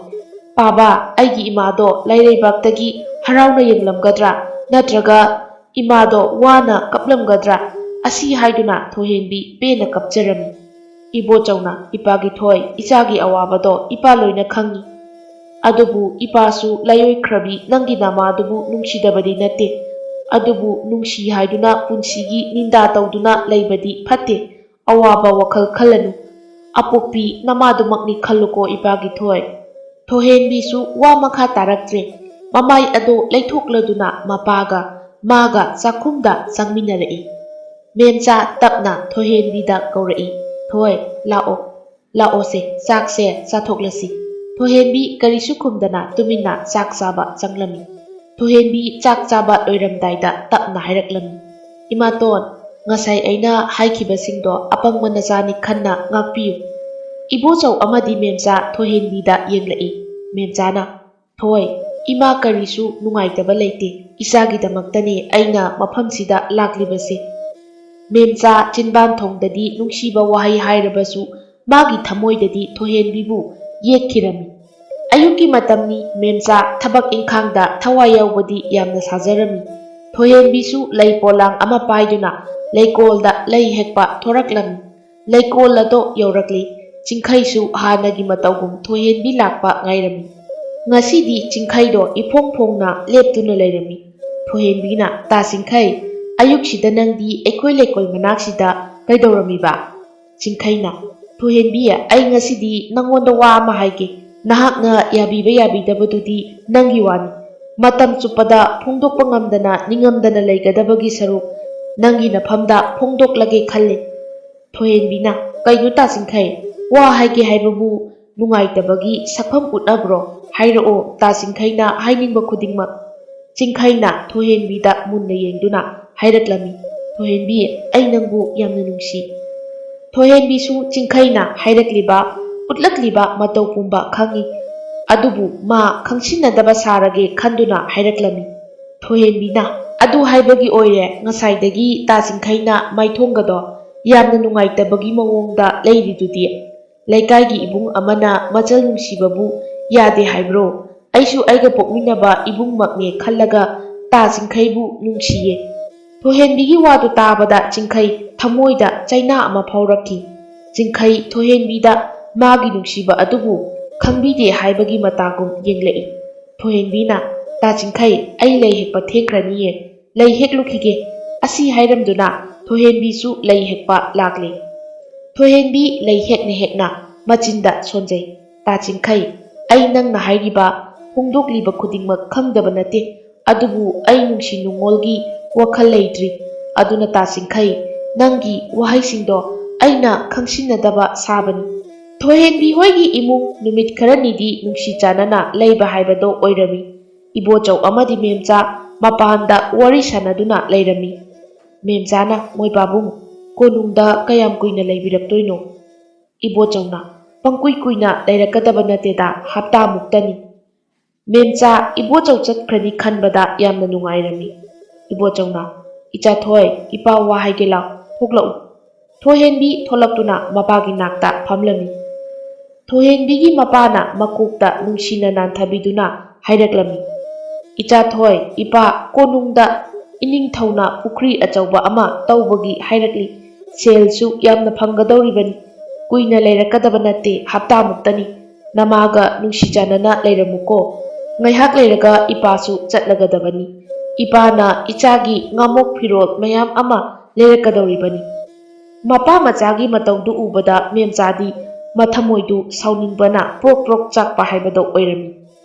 ꯄꯥꯕꯥ, ꯑꯩꯒꯤ ꯏꯃꯥꯗꯣ ꯂꯩꯔꯩꯕꯥꯛꯇꯒꯤ ꯍꯔꯥꯎꯅ ꯌꯦꯡꯂꯝꯒꯗ꯭ꯔꯥ, ꯅꯠꯇ꯭ꯔꯒ ꯏꯃꯥꯗꯣ ꯋꯥꯅ ꯀꯞꯂꯝꯒꯗ꯭ꯔꯥ? ꯑꯁꯤ ꯍꯥꯏꯗꯨꯅ ꯊꯣꯏꯍꯦꯟꯕꯤ ꯄꯦꯟꯅ ꯀꯞꯆꯔꯝꯃꯤ꯫ ꯏꯕꯣꯆꯧꯅ, ꯏꯄꯥꯒꯤ ꯊꯣꯏ, ꯏꯆꯥꯒꯤ ꯑꯋꯥꯕꯗꯣ ꯏꯄꯥ ꯂꯣꯏꯅ ꯈꯪꯏ, ꯑꯗꯨꯕꯨ ꯏꯄꯥꯁꯨ ꯂꯥꯏꯑꯣꯏꯈ꯭ꯔꯕꯤ ꯅꯪꯒꯤ ꯅꯃꯥꯗꯨꯕꯨ ꯅꯨꯡꯁꯤꯗꯕꯗꯤ ꯅꯠꯇꯦ, ꯑꯗꯨꯕꯨ ꯅꯨꯡꯁꯤ ꯍꯥꯏꯗꯨꯅ ꯄꯨꯟꯁꯤꯒꯤ ꯅꯤꯟꯗꯥ ꯇꯧꯗꯨꯅ ꯂꯩꯕꯗꯤ ꯐꯠꯇꯦ, ꯑꯋꯥꯕ ꯋꯥꯈꯜ ꯈꯜꯂꯅꯨ, ꯑꯄꯣꯛꯄꯤ ꯅꯃꯥꯗꯨꯃꯛꯅꯤ ꯈꯜꯂꯨꯀꯣ ꯏꯄꯥꯒꯤ ꯊꯣꯏ꯫ ꯊꯣꯏꯍꯦꯟꯕꯤꯁꯨ ꯋꯥ ꯃꯈꯥ ꯇꯥꯔꯛꯇ꯭ꯔꯦ, ꯃꯃꯥꯏ ꯑꯗꯨ ꯂꯩꯊꯣꯛꯂꯗꯨꯅ ꯃꯄꯥꯒ ꯃꯥꯒ ꯆꯥꯛꯈꯨꯝꯗ ꯆꯪꯃꯤꯟꯅꯔꯛꯏ꯫ ꯃꯦꯝꯆꯥ ꯇꯞꯅ ꯊꯣꯏꯍꯦꯟꯕꯤꯗ ꯀꯧꯔꯛꯏ꯫ ꯊꯣꯏ, ꯂꯥꯛꯑꯣ, ꯂꯥꯛꯑꯣꯁꯦ, ꯆꯥꯛꯁꯦ ꯆꯥꯊꯣꯛꯂꯁꯤ꯫ ꯊꯣꯏꯍꯦꯟꯕꯤ ꯀꯔꯤꯁꯨ ꯈꯨꯝꯗꯅ ꯇꯨꯃꯤꯟꯅ ꯆꯥꯛ ꯆꯥꯕ ꯆꯪꯂꯝꯃꯤ꯫ ꯊꯣꯏꯍꯦꯟꯕꯤ ꯆꯥꯛ ꯆꯥꯕ ꯂꯣꯏꯔꯝꯗꯥꯏꯗ ꯇꯞꯅ ꯍꯥꯏꯔꯛꯂꯝꯃꯤ꯫ ꯏꯃꯥꯇꯣꯟ, ꯉꯁꯥꯏ ꯑꯩꯅ ꯍꯥꯏꯈꯤꯕꯁꯤꯡꯗꯣ ꯑꯄꯪꯕ ꯅꯆꯥꯅꯤ ꯈꯟꯅ ꯉꯥꯛꯄꯤꯌꯨ꯫ ꯏꯕꯣꯆꯧ ꯑꯃꯗꯤ ꯃꯦꯝꯆꯥ ꯊꯣꯏꯍꯦꯟꯕꯤꯗ ꯌꯦꯡꯂꯛꯏ꯫ ꯃꯦꯝꯆꯥꯅ, ꯊꯣꯏ, ꯏꯃꯥ ꯀꯔꯤꯁꯨ ꯅꯨꯡꯉꯥꯏꯇꯕ ꯂꯩꯇꯦ, ꯏꯆꯥꯒꯤꯗꯃꯛꯇꯅꯤ ꯑꯩꯅ ꯃꯐꯝꯁꯤꯗ ꯂꯥꯛꯂꯤꯕꯁꯦ꯫ ꯃꯦꯝꯆꯥ ꯆꯤꯟꯕꯥꯟꯊꯣꯡꯗꯗꯤ ꯅꯨꯡꯁꯤꯕ ꯋꯥꯍꯩ ꯍꯥꯏꯔꯕꯁꯨ ꯃꯥꯒꯤ ꯊꯃꯣꯏꯗꯗꯤ ꯊꯣꯏꯍꯦꯟꯕꯤꯕꯨ ꯌꯦꯠꯈꯤꯔꯝꯃꯤ꯫ ꯑꯌꯨꯛꯀꯤ ꯃꯇꯝꯅꯤ, ꯃꯦꯝꯆꯥ ꯊꯕꯛ ꯏꯪꯈꯥꯡꯗ ꯊꯋꯥꯏ ꯌꯥꯎꯕꯗꯤ ꯌꯥꯝꯅ ꯁꯥꯖꯔꯝꯃꯤ꯫ ꯊꯣꯏꯍꯦꯟꯕꯤꯁꯨ ꯂꯩ ꯄꯣꯂꯥꯡ ꯑꯃ ꯄꯥꯏꯗꯨꯅ ꯂꯩꯀꯣꯜꯗ ꯂꯩ ꯍꯦꯛꯄ ꯊꯣꯔꯛꯂꯝꯃꯤ꯫ ꯂꯩꯀꯣꯜ ꯑꯗꯣ ꯌꯧꯔꯛꯂꯤ꯫ ꯆꯤꯡꯈꯩꯁꯨ ꯍꯥꯟꯅꯒꯤ ꯃꯇꯧꯒꯨꯝ ꯊꯣꯏꯍꯦꯟꯕꯤ ꯂꯥꯛꯄ ꯉꯥꯏꯔꯝꯃꯤ꯫ ꯉꯁꯤꯗꯤ ꯆꯤꯡꯈꯩꯗꯣ ꯏꯐꯣꯡ ꯐꯣꯡꯅ ꯂꯦꯞꯇꯨꯅ ꯂꯩꯔꯝꯃꯤ꯫ ꯊꯣꯏꯍꯦꯟꯕꯤꯅ, ꯇꯥ ꯆꯤꯡꯈꯩ, ꯑꯌꯨꯛꯁꯤꯗ ꯅꯪꯗꯤ ꯑꯩꯈꯣꯏ ꯂꯩꯀꯣꯜ ꯃꯅꯥꯛꯁꯤꯗ ꯀꯩꯗꯧꯔꯝꯃꯤꯕ? ꯆꯤꯡꯈꯩꯅ, ꯊꯣꯏꯍꯦꯟꯕꯤ, ꯑꯩ ꯉꯁꯤꯗꯤ ꯅꯪꯉꯣꯟꯗ ꯋꯥ ꯑꯃ ꯍꯥꯏꯒꯦ, ꯅꯍꯥꯛꯅ ꯌꯥꯕꯤꯕ ꯌꯥꯕꯤꯗꯕꯗꯨꯗꯤ ꯅꯪꯒꯤ ꯋꯥꯅꯤ, ꯃꯇꯝ ꯆꯨꯞꯄꯗ ꯐꯣꯡꯗꯣꯛꯄ ꯉꯝꯗꯅ ꯅꯤꯡꯉꯝꯗꯅ ꯂꯩꯒꯗꯕꯒꯤ ꯁꯔꯨꯛ ꯅꯪꯒꯤ ꯅꯐꯝꯗ ꯐꯣꯡꯗꯣꯛꯂꯒꯦ ꯈꯜꯂꯤ꯫ ꯊꯣꯏꯍꯦꯟꯕꯤꯅ, ꯀꯩꯅꯣ ꯇꯥ ꯆꯤꯡꯈꯩ, ꯋꯥ ꯍꯥꯏꯒꯦ ꯍꯥꯏꯕꯕꯨ ꯅꯨꯡꯉꯥꯏꯇꯕꯒꯤ ꯁꯛꯐꯝ उतनꯕ꯭ꯔꯣ? ꯍꯥꯏꯔꯛꯑꯣ ꯇꯥ ꯆꯤꯡꯈꯩꯅ ꯍꯥꯏꯅꯤꯡꯕ ꯈꯨꯗꯤꯡꯃꯛ꯫ ꯆꯤꯡꯈꯩꯅ ꯊꯣꯏꯍꯦꯟꯕꯤꯗ ꯃꯨꯟꯅ ꯌꯦꯡꯗꯨꯅ ꯍꯥꯏꯔꯛꯂꯝꯃꯤ꯫ ꯊꯣꯏꯍꯦꯟꯕꯤ, ꯑꯩ ꯅꯪꯕꯨ ꯌꯥꯝꯅ ꯅꯨꯡꯁꯤ꯫ ꯊꯣꯏꯍꯦꯟꯕꯤꯁꯨ ꯆꯤꯡꯈꯩꯅ ꯍꯥꯏꯔꯛꯂꯤꯕ उतꯂꯛꯂꯤꯕ ꯃꯇꯧ ꯄꯨꯝꯕ ꯈꯪꯏ, ꯑꯗꯨꯕꯨ ꯃꯥ ꯈꯪꯁꯤꯟꯅꯗꯕ ꯁꯥꯔꯒꯦ ꯈꯟꯗꯨꯅ ꯍꯥꯏꯔꯛꯂꯝꯃꯤ꯫ ꯊꯣꯏꯍꯦꯟꯕꯤꯅ, ꯑꯗꯨ ꯍꯥꯏꯕꯒꯤ ꯑꯣꯏꯔꯦ ꯉꯁꯥꯏꯗꯒꯤ ꯇꯥ ꯆꯤꯡꯈꯩꯅ ꯃꯥꯏꯊꯣꯡꯒꯗꯣ ꯌꯥꯝꯅ ꯅꯨꯡꯉꯥꯏꯇꯕꯒꯤ ꯃꯑꯣꯡꯗ ꯂꯩꯔꯤꯗꯨꯗꯤ? ꯂꯩꯀꯥꯏꯒꯤ ꯏꯕꯨꯡ ꯑꯃꯅ ꯃꯆꯜ ꯅꯨꯡꯁꯤꯕꯕꯨ ꯌꯥꯗꯦ ꯍꯥꯏꯕ꯭ꯔꯣ? ꯑꯩꯁꯨ ꯑꯩꯒ ꯄꯣꯛꯃꯤꯟꯅꯕ ꯏꯕꯨꯡꯃꯛꯅꯦ ꯈꯜꯂꯒ ꯇꯥ ꯆꯤꯡꯈꯩꯕꯨ ꯅꯨꯡꯁꯤꯌꯦ꯫ ꯊꯣꯏꯍꯦꯟꯕꯤꯒꯤ ꯋꯥꯗꯨ ꯇꯥꯕꯗ ꯆꯤꯡꯈꯩ ꯊꯃꯣꯏꯗ ꯆꯩꯅꯥ ꯑꯃ ꯐꯥꯎꯔꯛꯈꯤ꯫ ꯆꯤꯡꯈꯩ ꯊꯣꯏꯍꯦꯟꯕꯤꯗ ꯃꯥꯒꯤ ꯅꯨꯡꯁꯤꯕ ꯑꯗꯨꯕꯨ ꯈꯪꯕꯤꯗꯦ ꯍꯥꯏꯕꯒꯤ ꯃꯇꯥꯒꯨꯝ ꯌꯦꯡꯂꯛꯏ꯫ ꯊꯣꯏꯍꯦꯟꯕꯤꯅ, ꯇꯥ ꯆꯤꯡꯈꯩ ꯑꯩ ꯂꯩ ꯍꯦꯛꯄ ꯊꯦꯡꯈ꯭ꯔꯅꯤꯌꯦ ꯂꯩ ꯍꯦꯛꯂꯨꯈꯤꯒꯦ ꯑꯁꯤ ꯍꯥꯏꯔꯝꯗꯨꯅ ꯊꯣꯏꯍꯦꯟꯕꯤꯁꯨ ꯂꯩ ꯍꯦꯛꯄ ꯂꯥꯛꯂꯤ ꯊꯣꯏꯍꯦꯟꯕꯤ ꯂꯩ ꯍꯦꯛꯅ ꯍꯦꯛꯅ ꯃꯆꯤꯟꯗ ꯁꯣꯟꯖꯩ ꯇꯥ ꯆꯤꯡꯈꯩ ꯑꯩ ꯅꯪꯅ ꯍꯥꯏꯔꯤꯕ ꯐꯣꯡꯗꯣꯛꯂꯤꯕ ꯈꯨꯗꯤꯡꯃꯛ ꯈꯪꯗꯕ ꯅꯠꯇꯦ ꯑꯗꯨꯕꯨ ꯑꯩ ꯅꯨꯡꯁꯤ ꯅꯨꯡꯉꯣꯜꯒꯤ ꯋꯥꯈꯜ ꯂꯩꯇ꯭ꯔꯤ ꯑꯗꯨꯅ ꯇꯥ ꯆꯤꯡꯈꯩ ꯅꯪꯒꯤ ꯋꯥꯍꯩꯁꯤꯡꯗꯣ ꯑꯩꯅ ꯈꯪꯁꯤꯟꯅꯗꯕ ꯁꯥꯕꯅꯤ ꯊꯣꯏꯍꯦꯟꯕꯤ ꯍꯣꯏꯒꯤ ꯏꯃꯨꯡ ꯅꯨꯃꯤꯠ ꯈꯔꯅꯤꯗꯤ ꯅꯨꯡꯁꯤ ꯆꯥꯟꯅꯅ ꯂꯩꯕ ꯍꯥꯏꯕꯗꯣ ꯑꯣꯏꯔꯝꯃꯤ ꯏꯕꯣꯆꯧ ꯑꯃꯗꯤ ꯃꯦꯝꯆꯥ ꯃꯄꯥꯟꯗ ꯋꯥꯔꯤ ꯁꯥꯟꯅꯗꯨꯅ ꯂꯩꯔꯝꯃꯤ ꯃꯦꯝꯆꯥꯅ ꯃꯣꯏ ꯄꯥꯕꯨꯡ ꯀꯣꯅꯨꯡꯗ ꯀꯌꯥꯝ ꯀꯨꯏꯅ ꯂꯩꯕꯤꯔꯛꯇꯣꯏꯅꯣ ꯏꯕꯣꯆꯧꯅ ꯄꯪꯀꯨꯏ ꯀꯨꯏꯅ ꯂꯩꯔꯛꯀꯗꯕ ꯅꯠꯇꯦꯗ ꯍꯞꯇꯥꯃꯨꯛꯇꯅꯤ ꯃꯦꯝꯆꯥ ꯏꯕꯣꯆꯧ ꯆꯠꯈ꯭ꯔꯅꯤ ꯈꯟꯕꯗ ꯌꯥꯝꯅ ꯅꯨꯡꯉꯥꯏꯔꯝꯃꯤ ꯏꯕꯣꯆꯧꯅ ꯏꯆꯥꯊꯣꯏ ꯏꯄꯥ ꯋꯥ ꯍꯥꯏꯒꯦ ꯂꯥꯎ ꯊꯣꯛꯂꯛꯎ ꯊꯣꯏꯍꯦꯟꯕꯤ ꯊꯣꯛꯂꯛꯇꯨꯅ ꯃꯄꯥꯒꯤ ꯅꯥꯛꯇ ꯐꯝꯂꯝꯃꯤ ꯊꯣꯏꯍꯦꯟꯕꯤꯒꯤ ꯃꯄꯥꯅ ꯃꯀꯣꯛꯇ ꯅꯨꯡꯁꯤꯅ ꯅꯥꯟꯊꯕꯤꯗꯨꯅ ꯍꯥꯏꯔꯛꯂꯝꯃꯤ ꯏꯆꯥꯊꯣꯏ ꯏꯄꯥ ꯀꯣꯅꯨꯡꯗ ꯏꯅꯤꯡꯊꯧꯅ ꯄꯨꯈ꯭ꯔꯤ ꯑꯆꯧꯕ ꯑꯃ ꯇꯧꯕꯒꯤ ꯍꯥꯏꯔꯛꯂꯤ ꯁꯦꯜꯁꯨ ꯌꯥꯝꯅ ꯐꯪꯒꯗꯧꯔꯤꯕꯅꯤ ꯀꯨꯏꯅ ꯂꯩꯔꯛꯀꯗꯕ ꯅꯠꯇꯦ ꯍꯞꯇꯥꯃꯨꯛꯇꯅꯤ ꯅꯃꯥꯒ ꯅꯨꯡꯁꯤ ꯆꯥꯟꯅꯅ ꯂꯩꯔꯝꯃꯨꯀꯣ ꯉꯥꯏꯍꯥꯛ ꯂꯩꯔꯒ ꯏꯄꯥꯁꯨ ꯆꯠꯂꯒꯗꯕꯅꯤ ꯏꯄꯥꯅ ꯏꯆꯥꯒꯤ ꯉꯥꯃꯣꯛ ꯐꯤꯔꯣꯜ ꯃꯌꯥꯝ ꯑꯃ ꯂꯩꯔꯛꯀꯗꯧꯔꯤꯕꯅꯤ ꯃꯄꯥ ꯃꯆꯥꯒꯤ ꯃꯇꯧꯗꯨ ꯎꯕꯗ ꯃꯦꯝꯆꯥꯗꯤ ꯃꯊꯃꯣꯏꯗꯨ ꯁꯥꯎꯅꯤꯡꯕꯅ ꯄ꯭ꯔꯣꯛ ꯄ꯭ꯔꯣꯛ ꯆꯥꯛꯄ ꯍꯥꯏꯕꯗꯣ ꯑꯣꯏꯔꯝꯃꯤ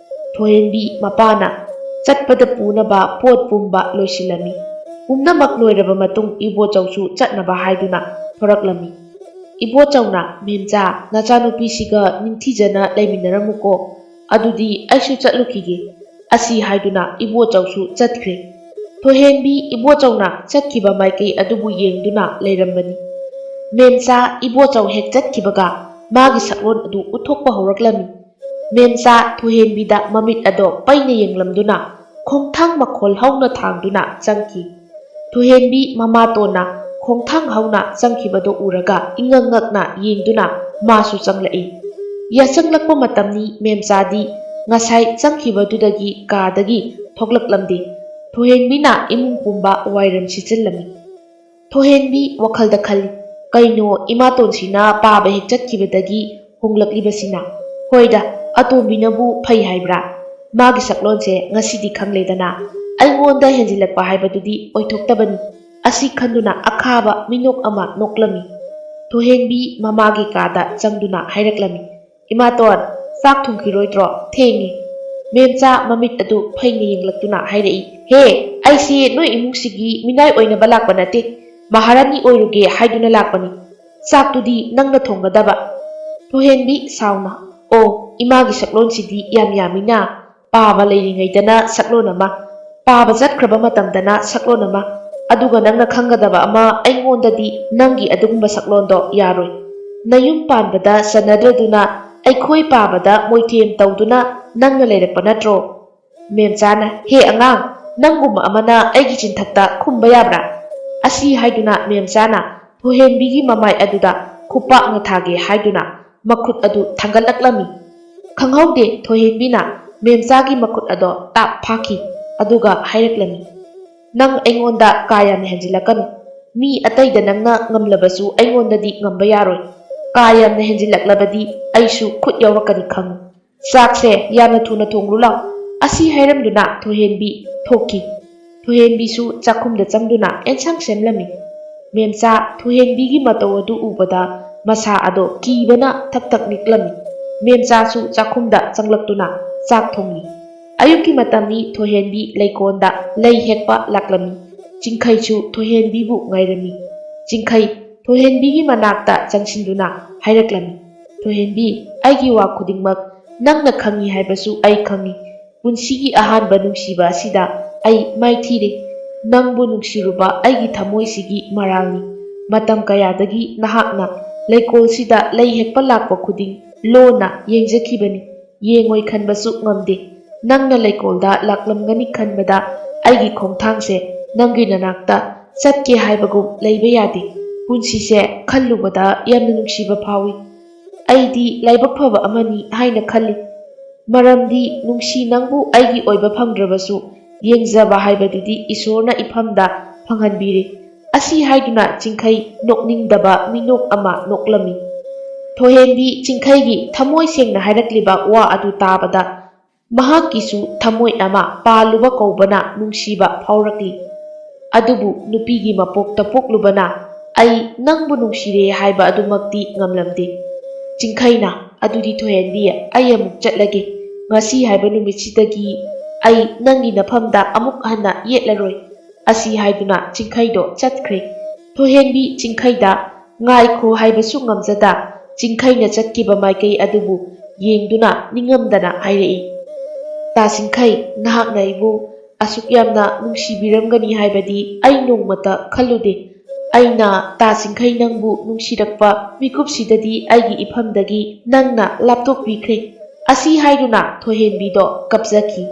ꯊꯣꯏꯍꯦꯟꯕꯤ ꯃꯄꯥꯅ ꯆꯠꯄꯗ ꯄꯨꯅꯕ ꯄꯣꯠ ꯄꯨꯝꯕ ꯂꯣꯏꯁꯤꯜꯂꯝꯃꯤ ꯄꯨꯝꯅꯃꯛ ꯂꯣꯏꯔꯕ ꯃꯇꯨꯡ ꯏꯕꯣꯆꯧꯁꯨ ꯆꯠꯅꯕ ꯍꯥꯏꯗꯨꯅ ꯊꯣꯔꯛꯂꯝꯃꯤ ꯏꯕꯣꯆꯧꯅ ꯃꯦꯝꯆꯥ ꯅꯆꯥꯅꯨꯄꯤꯁꯤꯒ ꯅꯤꯡꯊꯤꯖꯅ ꯂꯩꯃꯤꯟꯅꯔꯝꯃꯨꯀꯣ ꯑꯗꯨꯗꯤ ꯑꯩꯁꯨ ꯆꯠꯂꯨꯈꯤꯒꯦ ꯑꯁꯤ ꯍꯥꯏꯗꯨꯅ ꯏꯕꯣꯆꯧꯁꯨ ꯆꯠꯈ꯭ꯔꯦ ꯊꯣꯏꯍꯦꯟꯕꯤ ꯏꯕꯣꯆꯧꯅ ꯆꯠꯈꯤꯕ ꯃꯥꯏꯀꯩ ꯑꯗꯨꯕꯨ ꯌꯦꯡꯗꯨꯅ ꯂꯩꯔꯝꯕꯅꯤ ꯃꯦꯝꯆꯥ ꯏꯕꯣꯆꯧ ꯍꯦꯛ ꯆꯠꯈꯤꯕꯒ ꯃꯥꯒꯤ ꯁꯛꯂꯣꯟ ꯑꯗꯨ ꯎꯠꯊꯣꯛꯄ ꯍꯧꯔꯛꯂꯝꯃꯤ ꯃꯦꯝꯆꯥ ꯊꯣꯏꯍꯦꯟꯕꯤꯗ ꯃꯃꯤꯠ ꯑꯗꯣ ꯄꯩꯅ ꯌꯦꯡꯂꯝꯗꯨꯅ ꯈꯣꯡꯊꯥꯡ ꯃꯈꯣꯜ ꯍꯧꯅ ꯊꯥꯡꯗꯨꯅ ꯆꯪꯈꯤ ꯊꯣꯏꯍꯦꯟꯕꯤ ꯃꯃꯥꯇꯣꯟꯅ ꯈꯣꯡꯊꯥꯡ ꯍꯧꯅ ꯆꯪꯈꯤꯕꯗꯣ ꯎꯔꯒ ꯏꯉꯛ ꯉꯛꯅ ꯌꯦꯡꯗꯨꯅ ꯃꯥꯁꯨ ꯆꯪꯂꯛꯏ ꯌꯥꯆꯪꯂꯛꯄ ꯃꯇꯝꯅꯤ ꯃꯦꯝꯆꯥꯗꯤ ꯉꯁꯥꯏ ꯆꯪꯈꯤꯕꯗꯨꯗꯒꯤ ꯀꯥꯗꯒꯤ ꯊꯣꯛꯂꯛꯂꯝꯗꯦ ꯊꯣꯏꯍꯦꯟꯕꯤꯅ ꯏꯃꯨꯡ ꯄꯨꯝꯕ ꯋꯥꯏꯔꯝ ꯁꯤꯠꯆꯤꯜꯂꯝꯃꯤ ꯊꯣꯏꯍꯦꯟꯕꯤ ꯋꯥꯈꯜꯗ ꯈꯜꯂꯤ ꯀꯩꯅꯣ ꯏꯃꯥꯇꯣꯟꯁꯤꯅ ꯄꯥꯕ ꯍꯦꯛ ꯆꯠꯈꯤꯕꯗꯒꯤ ꯍꯣꯡꯂꯛꯂꯤꯕꯁꯤꯅ ꯍꯣꯏꯗ ꯑꯇꯣꯝꯕꯤꯅꯕꯨ ꯐꯩ ꯍꯥꯏꯕ꯭ꯔꯥ ꯃꯥꯒꯤ ꯁꯛꯂꯣꯟꯁꯦ ꯉꯁꯤꯗꯤ ꯈꯪꯂꯦꯗꯅ ꯑꯩꯉꯣꯟꯗ ꯍꯦꯟꯖꯤꯜꯂꯛꯄ ꯍꯥꯏꯕꯗꯨꯗꯤ ꯑꯣꯏꯊꯣꯛꯇꯕꯅꯤ ꯑꯁꯤ ꯈꯟꯗꯨꯅ ꯑꯈꯥꯕ ꯃꯤꯅꯣꯛ ꯑꯃ ꯅꯣꯛꯂꯝꯃꯤ ꯊꯣꯏꯍꯦꯟꯕꯤ ꯃꯃꯥꯒꯤ ꯀꯥꯗ ꯆꯪꯗꯨꯅ ꯍꯥꯏꯔꯛꯂꯝꯃꯤ ꯏꯃꯥꯇꯣꯟ ꯆꯥꯛ ꯊꯣꯡꯈꯤꯔꯣꯏꯗ꯭ꯔꯣ ꯊꯦꯡꯉꯦ ꯃꯦꯝꯆꯥ ꯃꯃꯤꯠ ꯑꯗꯨ ꯐꯩꯅ ꯌꯦꯡꯂꯛꯇꯨꯅ ꯍꯥꯏꯔꯛꯏ ꯍꯦ ꯑꯩꯁꯤ ꯅꯣꯏ ꯏꯃꯨꯡꯁꯤꯒꯤ ꯃꯤꯅꯥꯏ ꯑꯣꯏꯅꯕ ꯂꯥꯛꯄ ꯅꯠꯇꯦ ꯃꯍꯥꯔꯥꯅꯤ ꯑꯣꯏꯔꯨꯒꯦ ꯍꯥꯏꯗꯨꯅ ꯂꯥꯛꯄꯅꯤ ꯆꯥꯛꯇꯨꯗꯤ ꯅꯪꯅ ꯊꯣꯡꯒꯗꯕ ꯊꯣꯏꯍꯦꯟꯕꯤ ꯁꯥꯎꯅ ꯑꯣ ꯏꯃꯥꯒꯤ ꯁꯛꯂꯣꯟꯁꯤꯗꯤ ꯌꯥꯝ ꯌꯥꯝꯃꯤꯅ ꯄꯥꯕ ꯂꯩꯔꯤꯉꯩꯗꯅ ꯁꯛꯂꯣꯟ ꯑꯃ ꯄꯥꯕ ꯆꯠꯈ꯭ꯔꯕ ꯃꯇꯝꯗꯅ ꯁꯛꯂꯣꯟ ꯑꯃ ꯑꯗꯨꯒ ꯅꯪꯅ ꯈꯪꯒꯗꯕ ꯑꯃ ꯑꯩꯉꯣꯟꯗꯗꯤ ꯅꯪꯒꯤ ꯑꯗꯨꯒꯨꯝꯕ ꯁꯛꯂꯣꯟꯗꯣ ꯌꯥꯔꯣꯏ ꯅꯌꯨꯝ ꯄꯥꯟꯕꯗ ꯆꯟꯅꯗ꯭ꯔꯗꯨꯅ ꯑꯩꯈꯣꯏ ꯄꯥꯕꯗ ꯃꯣꯏꯊꯦꯝ ꯇꯧꯗꯨꯅ ꯅꯪꯅ ꯂꯩꯔꯛꯄ ꯅꯠꯇ꯭ꯔꯣ ꯃꯦꯝꯆꯥꯅ ꯍꯦ ꯑꯉꯥꯡ ꯅꯪꯒꯨꯝꯕ ꯑꯃꯅ ꯑꯩꯒꯤ ꯆꯤꯟꯊꯛꯇ ꯈꯨꯝꯕ ꯌꯥꯕ꯭ꯔꯥ ꯑꯁꯤ ꯍꯥꯏꯗꯨꯅ ꯃꯦꯝꯆꯥꯅ ꯊꯣꯏꯍꯦꯟꯕꯤꯒꯤ ꯃꯃꯥꯏ ꯑꯗꯨꯗ ꯈꯨꯄꯥꯛꯅ ꯊꯥꯒꯦ ꯍꯥꯏꯗꯨꯅ ꯃꯈꯨꯠ ꯑꯗꯨ ꯊꯥꯡꯒꯠꯂꯛꯂꯝꯃꯤ ꯈꯪꯍꯧꯗꯦ ꯊꯣꯏꯍꯦꯟꯕꯤꯅ ꯃꯦꯝꯆꯥꯒꯤ ꯃꯈꯨꯠ ꯑꯗꯣ ꯇꯥꯞ ꯐꯥꯈꯤ ꯑꯗꯨꯒ ꯍꯥꯏꯔꯛꯂꯝꯃꯤ ꯅꯪ ꯑꯩꯉꯣꯟꯗ ꯀꯥ ꯌꯥꯝꯅ ꯍꯦꯟꯖꯤꯜꯂꯛꯀꯅꯨ ꯃꯤ ꯑꯇꯩꯗ ꯅꯪꯅ ꯉꯝꯂꯕꯁꯨ ꯑꯩꯉꯣꯟꯗꯗꯤ ꯉꯝꯕ ꯌꯥꯔꯣꯏ ꯀꯥ ꯌꯥꯝꯅ ꯍꯦꯟꯖꯤꯜꯂꯛꯂꯕꯗꯤ ꯑꯩꯁꯨ ꯈꯨꯠ ꯌꯥꯎꯔꯛꯀꯅꯤ ꯈꯪꯉꯨ ꯆꯥꯛꯁꯦ ꯌꯥꯝꯅ ꯊꯨꯅ ꯊꯣꯡꯂꯨ ꯂꯥꯎ ꯑꯁꯤ ꯍꯥꯏꯔꯝꯗꯨꯅ ꯊꯣꯏꯍꯦꯟꯕꯤ ꯊꯣꯛꯈꯤ ꯊꯣꯏꯍꯦꯟꯕꯤꯁꯨ ꯆꯥꯛꯈꯨꯝꯗ ꯆꯪꯗꯨꯅ ꯑꯦꯟꯁꯥꯡ ꯁꯦꯝꯂꯝꯃꯤ ꯃꯦꯝꯆꯥ ꯊꯣꯏꯍꯦꯟꯕꯤꯒꯤ ꯃꯇꯧ ꯑꯗꯨ ꯎꯕꯗ ꯃꯁꯥ ꯑꯗꯣ ꯀꯤꯕꯅ ꯊꯛ ꯊꯛ ꯅꯤꯛꯂꯝꯃꯤ ꯃꯦꯝꯆꯥꯁꯨ ꯆꯥꯛꯈꯨꯝꯗ ꯆꯪꯂꯛꯇꯨꯅ ꯆꯥꯛ ꯊꯣꯡꯂꯤ ꯑꯌꯨꯛꯀꯤ ꯃꯇꯝꯅꯤ ꯊꯣꯏꯍꯦꯟꯕꯤ ꯂꯩꯀꯣꯜꯗ ꯂꯩ ꯍꯦꯛꯄ ꯂꯥꯛꯂꯝꯃꯤ ꯆꯤꯡꯈꯩꯁꯨ ꯊꯣꯏꯍꯦꯟꯕꯤꯕꯨ ꯉꯥꯏꯔꯝꯃꯤ ꯆꯤꯡꯈꯩ ꯊꯣꯏꯍꯦꯟꯕꯤꯒꯤ ꯃꯅꯥꯛꯇ ꯆꯪꯁꯤꯟꯗꯨꯅ ꯍꯥꯏꯔꯛꯂꯝꯃꯤ ꯊꯣꯏꯍꯦꯟꯕꯤ ꯑꯩꯒꯤ ꯋꯥ ꯈꯨꯗꯤꯡꯃꯛ ꯅꯪꯅ ꯈꯪꯉꯤ ꯍꯥꯏꯕꯁꯨ ꯑꯩ ꯈꯪꯉꯤ ꯄꯨꯟꯁꯤꯒꯤ ꯑꯍꯥꯟꯕ ꯅꯨꯡꯁꯤꯕ ꯑꯁꯤꯗ ꯑꯩ ꯃꯥꯏꯊꯤꯔꯦ ꯅꯪꯕꯨ ꯅꯨꯡꯁꯤꯔꯨꯕ ꯑꯩꯒꯤ ꯊꯃꯣꯏꯁꯤꯒꯤ ꯃꯔꯥꯜꯅꯤ ꯃꯇꯝ ꯀꯌꯥꯗꯒꯤ ꯅꯍꯥꯛꯅ ꯂꯩꯀꯣꯜꯁꯤꯗ ꯂꯩ ꯍꯦꯛꯄ ꯂꯥꯛꯄ ꯈꯨꯗꯤꯡ ꯂꯣꯟꯅ ꯌꯦꯡꯖꯈꯤꯕꯅꯤ ꯌꯦꯡꯉꯣꯏ ꯈꯟꯕꯁꯨ ꯉꯝꯗꯦ ꯅꯪꯅ ꯂꯩꯀꯣꯜꯗ ꯂꯥꯛꯂꯝꯒꯅꯤ ꯈꯟꯕꯗ ꯑꯩꯒꯤ ꯈꯣꯡꯊꯥꯡꯁꯦ ꯅꯪꯒꯤ ꯅꯅꯥꯛꯇ ꯆꯠꯀꯦ ꯍꯥꯏꯕꯒꯨꯝ ꯂꯩꯕ ꯌꯥꯗꯦ ꯄꯨꯟꯁꯤꯁꯦ ꯈꯜꯂꯨꯕꯗ ꯌꯥꯝꯅ ꯅꯨꯡꯁꯤꯕ ꯐꯥꯎꯏ ꯑꯩꯗꯤ ꯂꯥꯏꯕꯛ ꯐꯕ ꯑꯃꯅꯤ ꯍꯥꯏꯅ ꯈꯜꯂꯤ ꯃꯔꯝꯗꯤ ꯅꯨꯡꯁꯤ ꯅꯪꯕꯨ ꯑꯩꯒꯤ ꯑꯣꯏꯕ ꯐꯪꯗ꯭ꯔꯕꯁꯨ ꯌꯦꯡꯖꯕ ꯍꯥꯏꯕꯗꯨꯗꯤ ꯏꯁꯣꯔꯅ ꯏꯐꯝꯗ ꯐꯪꯍꯟꯕꯤꯔꯦ ꯑꯁꯤ ꯍꯥꯏꯗꯨꯅ ꯆꯤꯡꯈꯩ ꯅꯣꯛꯅꯤꯡꯗꯕ ꯃꯤꯅꯣꯛ ꯑꯃ ꯅꯣꯛꯂꯝꯃꯤ ꯊꯣꯏꯍꯦꯟꯕꯤ ꯆꯤꯡꯈꯩꯒꯤ ꯊꯃꯣꯏ ꯁꯦꯡꯅ ꯍꯥꯏꯔꯛꯂꯤꯕ ꯋꯥ ꯑꯗꯨ ꯇꯥꯕꯗ ꯃꯍꯥꯛꯀꯤꯁꯨ ꯊꯃꯣꯏ ꯑꯃ ꯄꯥꯜꯂꯨꯕ ꯀꯧꯕꯅ ꯅꯨꯡꯁꯤꯕ ꯐꯥꯎꯔꯛꯂꯤ꯫ ꯑꯗꯨꯕꯨ ꯅꯨꯄꯤꯒꯤ ꯃꯄꯣꯛꯇ ꯄꯣꯛꯂꯨꯕꯅ ꯑꯩ ꯅꯪꯕꯨ ꯅꯨꯡꯁꯤꯔꯦ ꯍꯥꯏꯕ ꯑꯗꯨꯃꯛꯇꯤ ꯉꯝꯂꯝꯗꯦ꯫ ꯆꯤꯡꯈꯩꯅ "ꯑꯗꯨꯗꯤ ꯊꯣꯏꯍꯦꯟꯕꯤ, ꯑꯩ ꯑꯃꯨꯛ ꯆꯠꯂꯒꯦ꯫ ꯉꯁꯤ ꯍꯥꯏꯕ ꯅꯨꯃꯤꯠꯁꯤꯗꯒꯤ ꯑꯩ ꯅꯪꯒꯤ ꯅꯐꯝꯗ ꯑꯃꯨꯛ ꯍꯟꯅ ꯌꯦꯠꯂꯔꯣꯏ"꯫ ꯑꯁꯤ ꯍꯥꯏꯗꯨꯅ ꯆꯤꯡꯈꯩꯗꯣ ꯆꯠꯈ꯭ꯔꯦ꯫ ꯊꯣꯏꯍꯦꯟꯕꯤ ꯆꯤꯡꯈꯩꯗ ꯉꯥꯏꯈꯣ ꯍꯥꯏꯕꯁꯨ ꯉꯝꯖꯗ ꯆꯤꯡꯈꯩꯅ ꯆꯠꯈꯤꯕ ꯃꯥꯏꯀꯩ ꯑꯗꯨꯕꯨ ꯌꯦꯡꯗꯨꯅ ꯅꯤꯡꯉꯝꯗꯅ ꯍꯥꯏꯔꯛꯏ, "ꯇꯥ ꯆꯤꯡꯈꯩ, ꯅꯍꯥꯛꯅ ꯑꯩꯕꯨ ꯑꯁꯨꯛ ꯌꯥꯝꯅ ꯅꯨꯡꯁꯤꯕꯤꯔꯝꯒꯅꯤ ꯍꯥꯏꯕꯗꯤ ꯑꯩ ꯅꯣꯡꯃꯇ ꯈꯜꯂꯨꯗꯦ꯫ ꯑꯩꯅ ꯇꯥ ꯆꯤꯡꯈꯩ ꯅꯪꯕꯨ ꯅꯨꯡꯁꯤꯔꯛꯄ ꯃꯤꯀꯨꯞꯁꯤꯗꯗꯤ ꯑꯩꯒꯤ ꯏꯐꯝꯗꯒꯤ ꯅꯪꯅ ꯂꯥꯞꯊꯣꯛꯄꯤꯈ꯭ꯔꯦ"꯫ ꯑꯁꯤ ꯍꯥꯏꯗꯨꯅ ꯊꯣꯏꯍꯦꯟꯕꯤꯗꯣ ꯀꯞꯖꯈꯤ꯫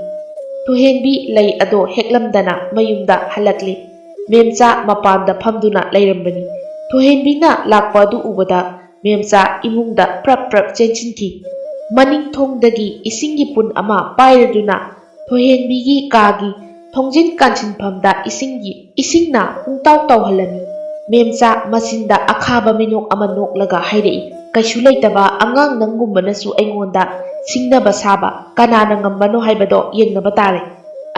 ꯊꯣꯏꯍꯦꯟꯕꯤ ꯂꯩ ꯑꯗꯣ ꯍꯦꯛꯂꯝꯗꯅ ꯃꯌꯨꯝꯗ ꯍꯜꯂꯛꯂꯦ꯫ ꯃꯦꯝꯆꯥ ꯃꯄꯥꯟꯗ ꯐꯝꯗꯨꯅ ꯂꯩꯔꯝꯕꯅꯤ꯫ ꯊꯣꯏꯍꯦꯟꯕꯤꯅ ꯂꯥꯛꯄ ꯑꯗꯨ ꯎꯕꯗ ꯃꯦꯝꯆꯥ ꯏꯃꯨꯡꯗ ꯄ꯭ꯔꯞ ꯄ꯭ꯔꯞ ꯆꯦꯟꯁꯤꯟꯈꯤ꯫ ꯃꯅꯤꯡꯊꯣꯡꯗꯒꯤ ꯏꯁꯤꯡꯒꯤ ꯄꯨꯟ ꯑꯃ ꯄꯥꯏꯔꯗꯨꯅ ꯊꯣꯏꯍꯦꯟꯕꯤꯒꯤ ꯀꯥꯒꯤ ꯊꯣꯡꯖꯤꯟ ꯀꯥꯟꯁꯤꯟꯐꯝꯗ ꯏꯁꯤꯡꯅ ꯄꯨꯡꯇꯥꯎ ꯇꯥꯎꯍꯜꯂꯝꯃꯤ꯫ ꯃꯦꯝꯆꯥ ꯃꯆꯤꯟꯗ ꯑꯈꯥꯕ ꯃꯤꯅꯣꯛ ꯑꯃ ꯅꯣꯛꯂꯒ ꯍꯥꯏꯔꯛꯏ, "ꯀꯩꯁꯨ ꯂꯩꯇꯕ ꯑꯉꯥꯡ ꯅꯪꯒꯨꯝꯕꯅꯁꯨ ꯑꯩꯉꯣꯟꯗ ꯁꯤꯡꯅꯕ ꯁꯥꯕ ꯀꯅꯥꯅ ꯉꯝꯕꯅꯣ ꯍꯥꯏꯕꯗꯣ ꯌꯦꯡꯅꯕ ꯇꯥꯔꯦ"꯫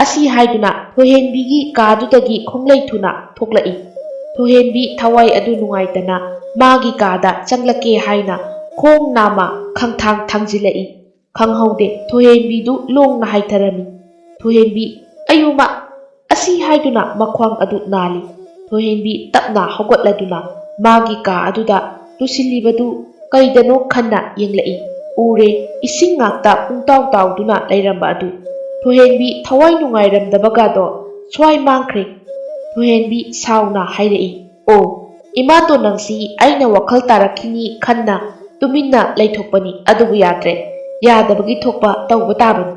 ꯑꯁꯤ ꯍꯥꯏꯗꯨꯅ ꯊꯣꯏꯍꯦꯟꯕꯤꯒꯤ ꯀꯥꯗꯨꯗꯒꯤ ꯈꯣꯡꯂꯩ ꯊꯨꯅ ꯊꯣꯛꯂꯛꯏ꯫ ꯊꯣꯏꯍꯦꯟꯕꯤ ꯊꯋꯥꯏ ꯑꯗꯨ ꯅꯨꯡꯉꯥꯏꯇꯅ ꯃꯥꯒꯤ ꯀꯥꯗ ꯆꯪꯂꯛꯀꯦ ꯍꯥꯏꯅ ꯈꯣꯡ ꯅꯥꯝꯃ ꯈꯪꯊꯥꯡ ꯊꯥꯡꯖꯤꯜꯂꯛꯏ꯫ ꯈꯪꯍꯧꯗꯦ ꯊꯣꯏꯍꯦꯟꯕꯤꯗꯨ ꯂꯣꯡꯅ ꯍꯥꯏꯊꯔꯝꯃꯤ꯫ "ꯊꯣꯏꯍꯦꯟꯕꯤ, ꯑꯌꯣꯃꯥ"꯫ ꯑꯁꯤ ꯍꯥꯏꯗꯨꯅ ꯃꯈ꯭ꯋꯥꯡ ꯑꯗꯨ ꯅꯥꯜꯂꯤ꯫ ꯊꯣꯏꯍꯦꯟꯕꯤ ꯇꯞꯅ ꯍꯧꯒꯠꯂꯗꯨꯅ ꯃꯥꯒꯤ ꯀꯥ ꯑꯗꯨꯗ ꯇꯨꯁꯤꯜꯂꯤꯕꯗꯨ ꯀꯩꯗꯅꯣ ꯈꯟꯅ ꯌꯦꯡꯂꯛꯏ꯫ ꯎꯔꯦ, ꯏꯁꯤꯡ ꯉꯥꯛꯇ ꯄꯨꯡꯇꯥꯎ ꯇꯥꯎꯗꯨꯅ ꯂꯩꯔꯝꯕ ꯑꯗꯨ꯫ ꯊꯣꯏꯍꯦꯟꯕꯤ ꯊꯋꯥꯏ ꯅꯨꯡꯉꯥꯏꯔꯝꯗꯕꯒꯗꯣ ꯁ꯭ꯋꯥꯏ ꯃꯥꯡꯈ꯭ꯔꯦ꯫ ꯊꯣꯏꯍꯦꯟꯕꯤ ꯁꯥꯎꯅ ꯍꯥꯏꯔꯛꯏ, "ꯑꯣ, ꯏꯃꯥꯇꯣꯟ ꯅꯪꯁꯤ ꯑꯩꯅ ꯋꯥꯈꯜ ꯇꯥꯔꯛꯈꯤꯅꯤ ꯈꯟꯅ ꯇꯨꯃꯤꯟꯅ ꯂꯩꯊꯣꯛꯄꯅꯤ, ꯑꯗꯨꯕꯨ ꯌꯥꯗ꯭ꯔꯦ, ꯌꯥꯗꯕꯒꯤ ꯊꯣꯛꯄ ꯇꯧꯕ ꯇꯥꯕꯅꯤ"꯫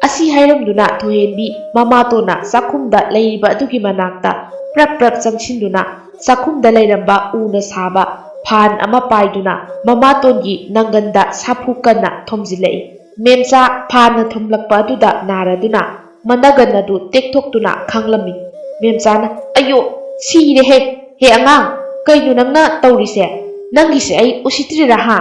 ꯑꯁꯤ ꯍꯥꯏꯔꯝꯗꯨꯅ ꯊꯣꯏꯍꯦꯟꯕꯤ ꯃꯃꯥꯇꯣꯟꯅ ꯆꯥꯛꯈꯨꯝꯗ ꯂꯩꯔꯤꯕ ꯑꯗꯨꯒꯤ ꯃꯅꯥꯛꯇ ꯄ꯭ꯔꯞ ꯄ꯭ꯔꯞ ꯆꯪꯁꯤꯟꯗꯨꯅ ꯆꯥꯛꯈꯨꯝꯗ ꯂꯩꯔꯝꯕ ꯎꯅ ꯁꯥꯕ ꯐꯥꯟ ꯑꯃ ꯄꯥꯏꯗꯨꯅ ꯃꯃꯥꯇꯣꯟꯒꯤ ꯅꯪꯒꯟꯗ ꯁꯥꯐꯨ ꯀꯟꯅ ꯊꯣꯝꯖꯤꯜꯂꯛꯏ꯫ ꯃꯦꯝꯆꯥ ꯐꯥꯟꯅ ꯊꯣꯝꯂꯛꯄ ꯑꯗꯨꯗ ꯅꯥꯔꯗꯨꯅ ꯃꯅꯒꯟ ꯑꯗꯨ ꯇꯦꯛꯊꯣꯛꯇꯨꯅ ꯈꯥꯡꯂꯝꯃꯤ꯫ ꯃꯦꯝꯆꯥꯅ "ꯑꯌꯣ, ꯁꯤꯔꯦꯍꯦ! ꯍꯦ ꯑꯉꯥꯡ, ꯀꯩꯅꯣ ꯅꯪꯅ ꯇꯧꯔꯤꯁꯦ? ꯅꯪꯒꯤꯁꯦ ꯑꯩ ꯎꯁꯤꯠꯇ꯭ꯔꯤꯔꯥ ꯍꯥ"꯫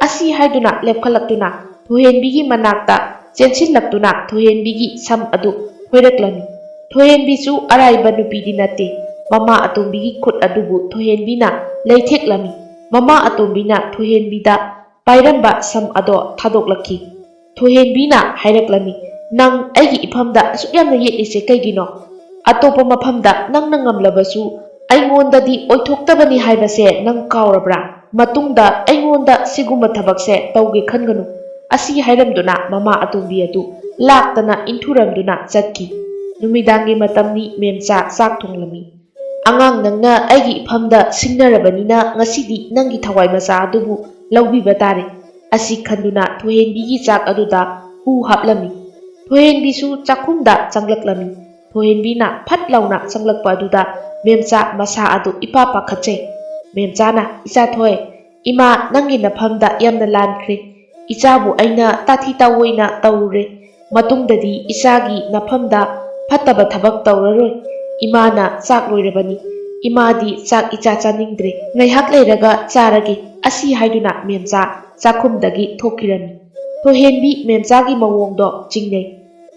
ꯑꯁꯤ ꯍꯥꯏꯗꯨꯅ ꯂꯦꯞꯈꯠꯂꯛꯇꯨꯅ ꯊꯣꯏꯍꯦꯟꯕꯤꯒꯤ ꯃꯅꯥꯛꯇ ꯆꯦꯟꯁꯤꯜꯂꯛꯇꯨꯅ ꯊꯣꯏꯍꯦꯟꯕꯤꯒꯤ ꯁꯝ ꯑꯗꯨ ꯐꯣꯏꯔꯛꯂꯝꯃꯤ꯫ ꯊꯣꯏꯍꯦꯟꯕꯤꯁꯨ ꯑꯔꯥꯏꯕ ꯅꯨꯄꯤꯗꯤ ꯅꯠꯇꯦ꯫ ꯃꯃꯥ ꯑꯇꯣꯝꯕꯤꯒꯤ ꯈꯨꯠ ꯑꯗꯨꯕꯨ ꯊꯣꯏꯍꯦꯟꯕꯤꯅ ꯂꯩꯊꯦꯛꯂꯝꯃꯤ꯫ ꯃꯃꯥ ꯑꯇꯣꯝꯕꯤꯅ ꯊꯣꯏꯍꯦꯟꯕꯤꯗ ꯄꯥꯏꯔꯝꯕ ꯁꯝ ꯑꯗꯣ ꯊꯥꯗꯣꯛꯂꯛꯈꯤ꯫ ꯊꯣꯏꯍꯦꯟꯕꯤꯅ ꯍꯥꯏꯔꯛꯂꯝꯃꯤ, "ꯅꯪ ꯑꯩꯒꯤ ꯏꯐꯝꯗ ꯑꯁꯨꯛ ꯌꯥꯝꯅ ꯌꯦꯠꯂꯤꯁꯦ ꯀꯩꯒꯤꯅꯣ? ꯑꯇꯣꯞꯄ ꯃꯐꯝꯗ ꯅꯪꯅ ꯉꯝꯂꯕꯁꯨ ꯑꯩꯉꯣꯟꯗꯗꯤ ꯑꯣꯏꯊꯣꯛꯇꯕꯅꯤ ꯍꯥꯏꯕꯁꯦ ꯅꯪ ꯀꯥꯎꯔꯕ꯭ꯔꯥ? ꯃꯇꯨꯡꯗ ꯑꯩꯉꯣꯟꯗ ꯁꯤꯒꯨꯝꯕ ꯊꯕꯛꯁꯦ ꯇꯧꯒꯦ ꯈꯟꯒꯅꯨ"꯫ ꯑꯁꯤ ꯍꯥꯏꯔꯝꯗꯨꯅ ꯃꯃꯥ ꯑꯇꯣꯝꯕꯤ ꯑꯗꯨ ꯂꯥꯛꯇꯅ ꯏꯟꯊꯨꯔꯝꯗꯨꯅ ꯆꯠꯈꯤ꯫ ꯅꯨꯃꯤꯗꯥꯡꯒꯤ ꯃꯇꯝꯅꯤ꯫ ꯃꯦꯝꯆꯥ ꯆꯥꯛ ꯊꯣꯡꯂꯝꯃꯤ꯫ "ꯑꯉꯥꯡ, ꯅꯪꯅ ꯑꯩꯒꯤ ꯏꯐꯝꯗ ꯁꯤꯡꯅꯔꯕꯅꯤꯅ ꯉꯁꯤꯗꯤ ꯅꯪꯒꯤ ꯊꯋꯥꯏ ꯃꯆꯥ ꯑꯗꯨꯕꯨ ꯂꯧꯕꯤꯕ ꯇꯥꯔꯦ"꯫ ꯑꯁꯤ ꯈꯟꯗꯨꯅ ꯊꯣꯏꯍꯦꯟꯕꯤꯒꯤ ꯆꯥꯛ ꯑꯗꯨꯗ ꯍꯨ ꯍꯥꯞꯂꯝꯃꯤ꯫ ꯊꯣꯏꯍꯦꯟꯕꯤꯁꯨ ꯆꯥꯛꯈꯨꯝꯗ ꯆꯪꯂꯛꯂꯝꯃꯤ꯫ ꯊꯣꯏꯍꯦꯟꯕꯤꯅ ꯐꯠ ꯂꯥꯎꯅ ꯆꯪꯂꯛꯄ ꯑꯗꯨꯗ ꯃꯦꯝꯆꯥ ꯃꯁꯥ ꯑꯗꯨ ꯏꯄꯥ ꯄꯥꯈꯠꯆꯩ꯫ ꯃꯦꯝꯆꯥꯅ, "ꯏꯆꯥꯊꯣꯏ, ꯏꯃꯥ ꯅꯪꯒꯤ ꯅꯐꯝꯗ ꯌꯥꯝꯅ ꯂꯥꯟꯈ꯭ꯔꯦ꯫ ꯏꯆꯥꯕꯨ ꯑꯩꯅ ꯇꯥꯊꯤ ꯇꯥꯑꯣꯏꯅ ꯇꯧꯔꯨꯔꯦ꯫ ꯃꯇꯨꯡꯗꯗꯤ ꯏꯆꯥꯒꯤ ꯅꯐꯝꯗ ꯐꯠꯇꯕ ꯊꯕꯛ ꯇꯧꯔꯔꯣꯏ꯫ ꯏꯃꯥꯅ ꯆꯥꯛ ꯂꯣꯏꯔꯕꯅꯤ꯫ ꯏꯃꯥꯗꯤ ꯆꯥꯛ ꯏꯆꯥ ꯆꯥꯅꯤꯡꯗ꯭ꯔꯦ꯫ ꯉꯥꯏꯍꯥꯛ ꯂꯩꯔꯒ ꯆꯥꯔꯒꯦ"꯫ ꯑꯁꯤ ꯍꯥꯏꯗꯨꯅ ꯃꯦꯝꯆꯥ ꯆꯥꯛꯈꯨꯝꯗꯒꯤ ꯊꯣꯛꯈꯤꯔꯝꯃꯤ꯫ ꯊꯣꯏꯍꯦꯟꯕꯤ ꯃꯦꯝꯆꯥꯒꯤ ꯃꯑꯣꯡꯗꯣ ꯆꯤꯡꯅꯩ꯫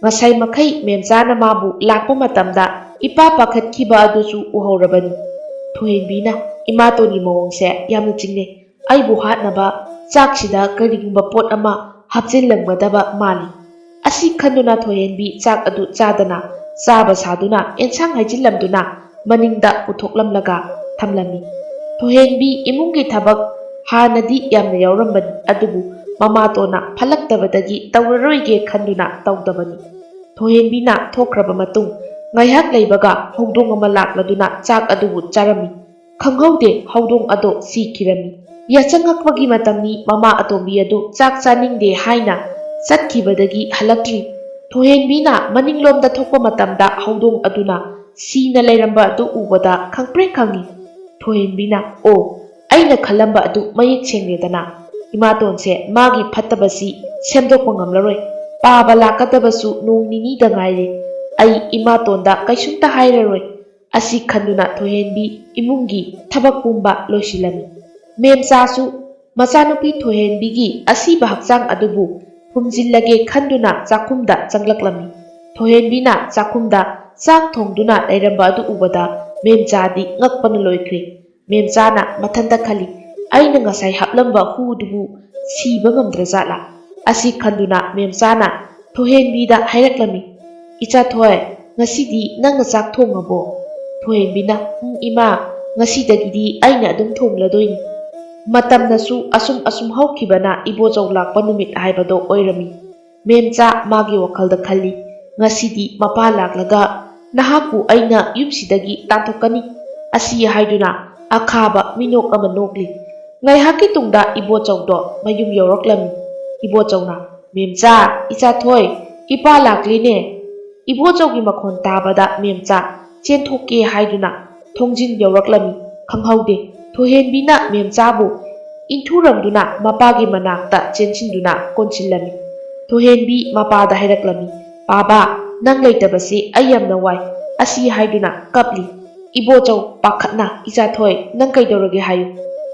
ꯉꯁꯥꯏ ꯃꯈꯩ ꯃꯦꯝꯆꯥꯅ ꯃꯥꯕꯨ ꯂꯥꯛꯄ ꯃꯇꯝꯗ ꯏꯄꯥ ꯄꯥꯈꯠꯈꯤꯕ ꯑꯗꯨꯁꯨ ꯎꯍꯧꯔꯕꯅꯤ꯫ ꯊꯣꯏꯍꯦꯟꯕꯤꯅ, "ꯏꯃꯥꯇꯣꯟꯒꯤ ꯃꯑꯣꯡꯁꯦ ꯌꯥꯝꯅ ꯆꯤꯡꯅꯩ꯫ ꯑꯩꯕꯨ ꯍꯥꯠꯅꯕ ꯆꯥꯛꯁꯤꯗ ꯀꯔꯤꯒꯨꯝꯕ ꯄꯣꯠ ꯑꯃ ꯍꯥꯞꯆꯤꯜꯂꯝꯒꯗꯕ ꯃꯥꯜꯂꯤ"꯫ ꯑꯁꯤ ꯈꯟꯗꯨꯅ ꯊꯣꯏꯍꯦꯟꯕꯤ ꯆꯥꯛ ꯑꯗꯨ ꯆꯥꯗꯅ ꯆꯥꯕ ꯁꯥꯗꯨꯅ ꯑꯦꯟꯁꯥꯡ ꯍꯩꯖꯤꯜꯂꯝꯗꯨꯅ ꯃꯅꯤꯡꯗ ꯄꯨꯊꯣꯛꯂꯝꯂꯒ ꯊꯝꯂꯝꯃꯤ꯫ ꯊꯣꯏꯍꯦꯟꯕꯤ ꯏꯃꯨꯡꯒꯤ ꯊꯕꯛ ꯍꯥꯟꯅꯗꯤ ꯌꯥꯝꯅ ꯌꯥꯎꯔꯝꯕꯅꯤ, ꯑꯗꯨꯕꯨ ꯃꯃꯥꯇꯣꯟꯅ ꯐꯠꯂꯛꯇꯕꯗꯒꯤ ꯇꯧꯔꯔꯣꯏꯒꯦ ꯈꯟꯗꯨꯅ ꯇꯧꯗꯕꯅꯤ꯫ ꯊꯣꯏꯍꯦꯟꯕꯤꯅ ꯊꯣꯛꯈ꯭ꯔꯕ ꯃꯇꯨꯡ ꯉꯥꯏꯍꯥꯛ ꯂꯩꯕꯒ ꯍꯧꯗꯣꯡ ꯑꯃ ꯂꯥꯛꯂꯗꯨꯅ ꯆꯥꯛ ꯑꯗꯨꯕꯨ ꯆꯥꯔꯝꯃꯤ꯫ ꯈꯪꯍꯧꯗꯦ ꯍꯧꯗꯣꯡ ꯑꯗꯣ ꯁꯤꯈꯤꯔꯝꯃꯤ꯫ ꯌꯥꯆꯪꯉꯛꯄꯒꯤ ꯃꯇꯝꯅꯤ꯫ ꯃꯃꯥ ꯑꯇꯣꯝꯕꯤ ꯑꯗꯨ ꯆꯥꯛ ꯆꯥꯅꯤꯡꯗꯦ ꯍꯥꯏꯅ ꯆꯠꯈꯤꯕꯗꯒꯤ ꯍꯜꯂꯛꯇ꯭ꯔꯤ꯫ ꯊꯣꯏꯍꯦꯟꯕꯤꯅ ꯃꯅꯤꯡꯂꯣꯝꯗ ꯊꯣꯛꯄ ꯃꯇꯝꯗ ꯍꯧꯗꯣꯡ ꯑꯗꯨꯅ ꯁꯤꯅ ꯂꯩꯔꯝꯕ ꯑꯗꯨ ꯎꯕꯗ ꯈꯪꯄ꯭ꯔꯦꯛ ꯈꯪꯏ꯫ ꯊꯣꯏꯍꯦꯟꯕꯤꯅ, "ꯑꯣ, ꯑꯩꯅ ꯈꯜꯂꯝꯕ ꯑꯗꯨ ꯃꯌꯦꯛ ꯁꯦꯡꯂꯦꯗꯅ꯫ ꯏꯃꯥꯇꯣꯟꯁꯦ ꯃꯥꯒꯤ ꯐꯠꯇꯕꯁꯤ ꯁꯦꯝꯗꯣꯛꯄ ꯉꯝꯂꯔꯣꯏ꯫ ꯄꯥꯕ ꯂꯥꯛꯀꯗꯕꯁꯨ ꯅꯣꯡ ꯅꯤꯅꯤꯗ ꯉꯥꯏꯔꯦ꯫ ꯑꯩ ꯏꯃꯥꯇꯣꯟꯗ ꯀꯩꯁꯨꯝꯇ ꯍꯥꯏꯔꯔꯣꯏ"꯫ ꯑꯁꯤ ꯈꯟꯗꯨꯅ ꯊꯣꯏꯍꯦꯟꯕꯤ ꯏꯃꯨꯡꯒꯤ ꯊꯕꯛ ꯄꯨꯝꯕ ꯂꯣꯏꯁꯤꯜꯂꯝꯃꯤ꯫ ꯃꯦꯝꯆꯥꯁꯨ ꯃꯆꯥꯅꯨꯄꯤ ꯊꯣꯏꯍꯦꯟꯕꯤꯒꯤ ꯑꯁꯤꯕ ꯍꯛꯆꯥꯡ ꯑꯗꯨꯕꯨ ꯍꯨꯝꯖꯤꯜꯂꯒꯦ ꯈꯟꯗꯨꯅ ꯆꯥꯛꯈꯨꯝꯗ ꯆꯪꯂꯛꯂꯝꯃꯤ꯫ ꯊꯣꯏꯍꯦꯟꯕꯤꯅ ꯆꯥꯛꯈꯨꯝꯗ ꯆꯥꯛ ꯊꯣꯡꯗꯨꯅ ꯂꯩꯔꯝꯕ ꯑꯗꯨ ꯎꯕꯗ ꯃꯦꯝꯆꯥꯗꯤ ꯉꯛꯄꯅ ꯂꯣꯏꯈ꯭ꯔꯦ꯫ ꯃꯦꯝꯆꯥꯅ ꯃꯊꯟꯇ ꯈꯜꯂꯤ, ꯑꯩꯅ ꯉꯁꯥꯏ ꯍꯥꯞꯂꯝꯕ ꯍꯨꯗꯨꯕꯨ ꯁꯤꯕ ꯉꯝꯗ꯭ꯔꯖꯥꯠꯂꯥ? ꯑꯁꯤ ꯈꯟꯗꯨꯅ ꯃꯦꯝꯆꯥꯅ ꯊꯣꯏꯍꯦꯟꯕꯤꯗ ꯍꯥꯏꯔꯛꯂꯝꯃꯤ, ꯏꯆꯥꯊꯣꯏ, ꯉꯁꯤꯗꯤ ꯅꯪꯅ ꯆꯥꯛ ꯊꯣꯡꯉꯕꯣ? ꯊꯣꯏꯍꯦꯟꯕꯤꯅ, ꯏꯃꯥ, ꯉꯁꯤꯗꯒꯤꯗꯤ ꯑꯩꯅ ꯑꯗꯨꯝ ꯊꯣꯡꯂꯗꯣꯏꯅꯤ꯫ ꯃꯇꯝꯅꯁꯨ ꯑꯁꯨꯝ ꯍꯧꯈꯤꯕꯅ ꯏꯕꯣꯆꯧ ꯂꯥꯛꯄ ꯅꯨꯃꯤꯠ ꯍꯥꯏꯕꯗꯣ ꯑꯣꯏꯔꯝꯃꯤ꯫ ꯃꯦꯝꯆꯥ ꯃꯥꯒꯤ ꯋꯥꯈꯜꯗ ꯈꯜꯂꯤ, ꯉꯁꯤꯗꯤ ꯃꯄꯥ ꯂꯥꯛꯂꯒ ꯅꯍꯥꯛꯄꯨ ꯑꯩꯅ ꯌꯨꯝꯁꯤꯗꯒꯤ ꯇꯥꯟꯊꯣꯛꯀꯅꯤ꯫ ꯑꯁꯤ ꯍꯥꯏꯗꯨꯅ ꯑꯈꯥꯕ ꯃꯤꯅꯣꯛ ꯑꯃ ꯅꯣꯛꯂꯤ꯫ ꯉꯥꯏꯍꯥꯛꯀꯤ ꯇꯨꯡꯗ ꯏꯕꯣꯆꯧꯗꯣ ꯃꯌꯨꯝ ꯌꯧꯔꯛꯂꯝꯃꯤ꯫ ꯏꯕꯣꯆꯧꯅ, ꯃꯦꯝꯆꯥ, ꯏꯆꯥꯊꯣꯏ, ꯏꯄꯥ ꯂꯥꯛꯂꯤꯅꯦ꯫ ꯏꯕꯣꯆꯧꯒꯤ ꯃꯈꯣꯟ ꯇꯥꯕꯗ ꯃꯦꯝꯆꯥ ꯆꯦꯟꯊꯣꯛꯀꯦ ꯍꯥꯏꯗꯨꯅ ꯊꯣꯡꯖꯤꯟ ꯌꯧꯔꯛꯂꯝꯃꯤ꯫ ꯈꯪꯍꯧꯗꯦ ꯊꯣꯏꯍꯦꯟꯕꯤꯅ ꯃꯦꯝꯆꯥꯕꯨ ꯏꯟꯊꯨꯔꯝꯗꯨꯅ ꯃꯄꯥꯒꯤ ꯃꯅꯥꯛꯇ ꯆꯦꯟꯁꯤꯟꯗꯨꯅ ꯀꯣꯟꯁꯤꯜꯂꯝꯃꯤ꯫ ꯊꯣꯏꯍꯦꯟꯕꯤ ꯃꯄꯥꯗ ꯍꯥꯏꯔꯛꯂꯝꯃꯤ, ꯄꯥꯕꯥ, ꯅꯪ ꯂꯩꯇꯕꯁꯤ ꯑꯩ ꯌꯥꯝꯅ ꯋꯥꯏ꯫ ꯑꯁꯤ ꯍꯥꯏꯗꯨꯅ ꯀꯞꯂꯤ꯫ ꯏꯕꯣꯆꯧ ꯄꯥꯈꯠꯅ, ꯏꯆꯥꯊꯣꯏ, ꯅꯪ ꯀꯩꯗꯧꯔꯒꯦ ꯍꯥꯏꯌꯨ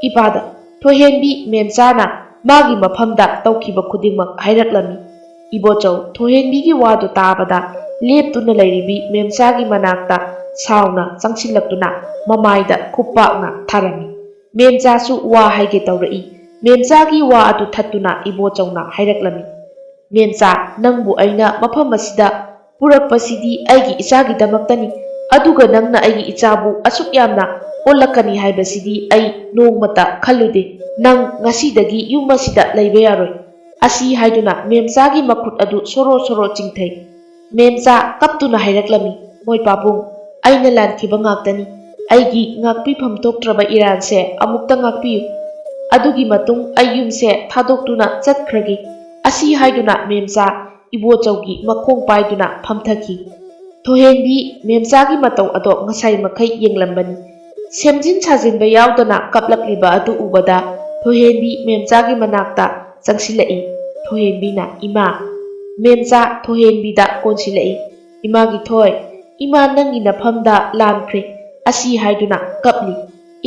ꯏꯄꯥꯗ꯫ ꯊꯣꯏꯍꯦꯟꯕꯤ ꯃꯦꯝꯆꯥꯅ ꯃꯥꯒꯤ ꯃꯐꯝꯗ ꯇꯧꯈꯤꯕ ꯈꯨꯗꯤꯡꯃꯛ ꯍꯥꯏꯔꯛꯂꯝꯃꯤ꯫ ꯏꯕꯣꯆꯧ ꯊꯣꯏꯍꯦꯟꯕꯤꯒꯤ ꯋꯥꯗꯨ ꯇꯥꯕꯗ ꯂꯦꯞꯇꯨꯅ ꯂꯩꯔꯤꯕꯤ ꯃꯦꯝꯆꯥꯒꯤ ꯃꯅꯥꯛꯇ ꯁꯥꯎꯅ ꯆꯪꯁꯤꯜꯂꯛꯇꯨꯅ ꯃꯃꯥꯏꯗ ꯈꯨꯞꯄꯥꯛꯅ ꯊꯥꯔꯝꯃꯤ꯫ ꯃꯦꯝꯆꯥꯁꯨ ꯋꯥ ꯍꯥꯏꯒꯦ ꯇꯧꯔꯛꯏ꯫ ꯃꯦꯝꯆꯥꯒꯤ ꯋꯥ ꯑꯗꯨ ꯊꯠꯇꯨꯅ ꯏꯕꯣꯆꯧꯅ ꯍꯥꯏꯔꯛꯂꯝꯃꯤ, ꯃꯦꯝꯆꯥ, ꯅꯪꯕꯨ ꯑꯩꯅ ꯃꯐꯝ ꯑꯁꯤꯗ ꯄꯨꯔꯛꯄꯁꯤꯗꯤ ꯑꯩꯒꯤ ꯏꯆꯥꯒꯤꯗꯃꯛꯇꯅꯤ꯫ ꯑꯗꯨꯒ ꯅꯪꯅ ꯑꯩꯒꯤ ꯏꯆꯥꯕꯨ ꯑꯁꯨꯛ ꯌꯥꯝꯅ ꯑꯣꯜꯂꯛꯀꯅꯤ ꯍꯥꯏꯕꯁꯤꯗꯤ ꯑꯩ ꯅꯣꯡꯃꯇ ꯈꯜꯂꯨꯗꯦ꯫ ꯅꯪ ꯉꯁꯤꯗꯒꯤ ꯌꯨꯝ ꯑꯁꯤꯗ ꯂꯩꯕ ꯌꯥꯔꯣꯏ꯫ ꯑꯁꯤ ꯍꯥꯏꯗꯨꯅ ꯃꯦꯝꯆꯥꯒꯤ ꯃꯈꯨꯠ ꯑꯗꯨ ꯁꯣꯔꯣ ꯆꯤꯡꯊꯩ꯫ ꯃꯦꯝꯆꯥ ꯀꯞꯇꯨꯅ ꯍꯥꯏꯔꯛꯂꯝꯃꯤ, ꯃꯣꯏ ꯄꯥꯕꯨꯡ, ꯑꯩꯅ ꯂꯥꯟꯈꯤꯕ ꯉꯥꯛꯇꯅꯤ꯫ ꯑꯩꯒꯤ ꯉꯥꯛꯄꯤꯐꯝ ꯊꯣꯛꯇ꯭ꯔꯕ ꯏꯔꯥꯟꯁꯦ ꯑꯃꯨꯛꯇ ꯉꯥꯛꯄꯤꯌꯨ꯫ ꯑꯗꯨꯒꯤ ꯃꯇꯨꯡ ꯑꯩ ꯌꯨꯝꯁꯦ ꯊꯥꯗꯣꯛꯇꯨꯅ ꯆꯠꯈ꯭ꯔꯒꯦ꯫ ꯑꯁꯤ ꯍꯥꯏꯗꯨꯅ ꯃꯦꯝꯆꯥ ꯏꯕꯣꯆꯧꯒꯤ ꯃꯈꯣꯡ ꯄꯥꯏꯗꯨꯅ ꯐꯝꯊꯈꯤ꯫ ꯊꯣꯏꯍꯦꯟꯕꯤ ꯃꯦꯝꯆꯥꯒꯤ ꯃꯇꯧ ꯑꯗꯣ ꯉꯁꯥꯏ ꯃꯈꯩ ꯌꯦꯡꯂꯝꯕꯅꯤ꯫ ꯁꯦꯝꯖꯤꯟ ꯁꯥꯖꯤꯟꯕ ꯌꯥꯎꯗꯅ ꯀꯞꯂꯛꯂꯤꯕ ꯑꯗꯨ ꯎꯕꯗ ꯊꯣꯏꯍꯦꯟꯕꯤ ꯃꯦꯝꯆꯥꯒꯤ ꯃꯅꯥꯛꯇ ꯆꯪꯁꯤꯜꯂꯛꯏ꯫ ꯊꯣꯏꯍꯦꯟꯕꯤꯅ, ꯏꯃꯥ, ꯃꯦꯝꯆꯥ ꯊꯣꯏꯍꯦꯟꯕꯤꯗ ꯀꯣꯟꯁꯤꯜꯂꯛꯏ꯫ ꯏꯃꯥꯒꯤ ꯊꯣꯏ, ꯏꯃꯥ ꯅꯪꯒꯤ ꯅꯐꯝꯗ ꯂꯥꯟꯈ꯭ꯔꯦ꯫ ꯑꯁꯤ ꯍꯥꯏꯗꯨꯅ ꯀꯞꯂꯤ꯫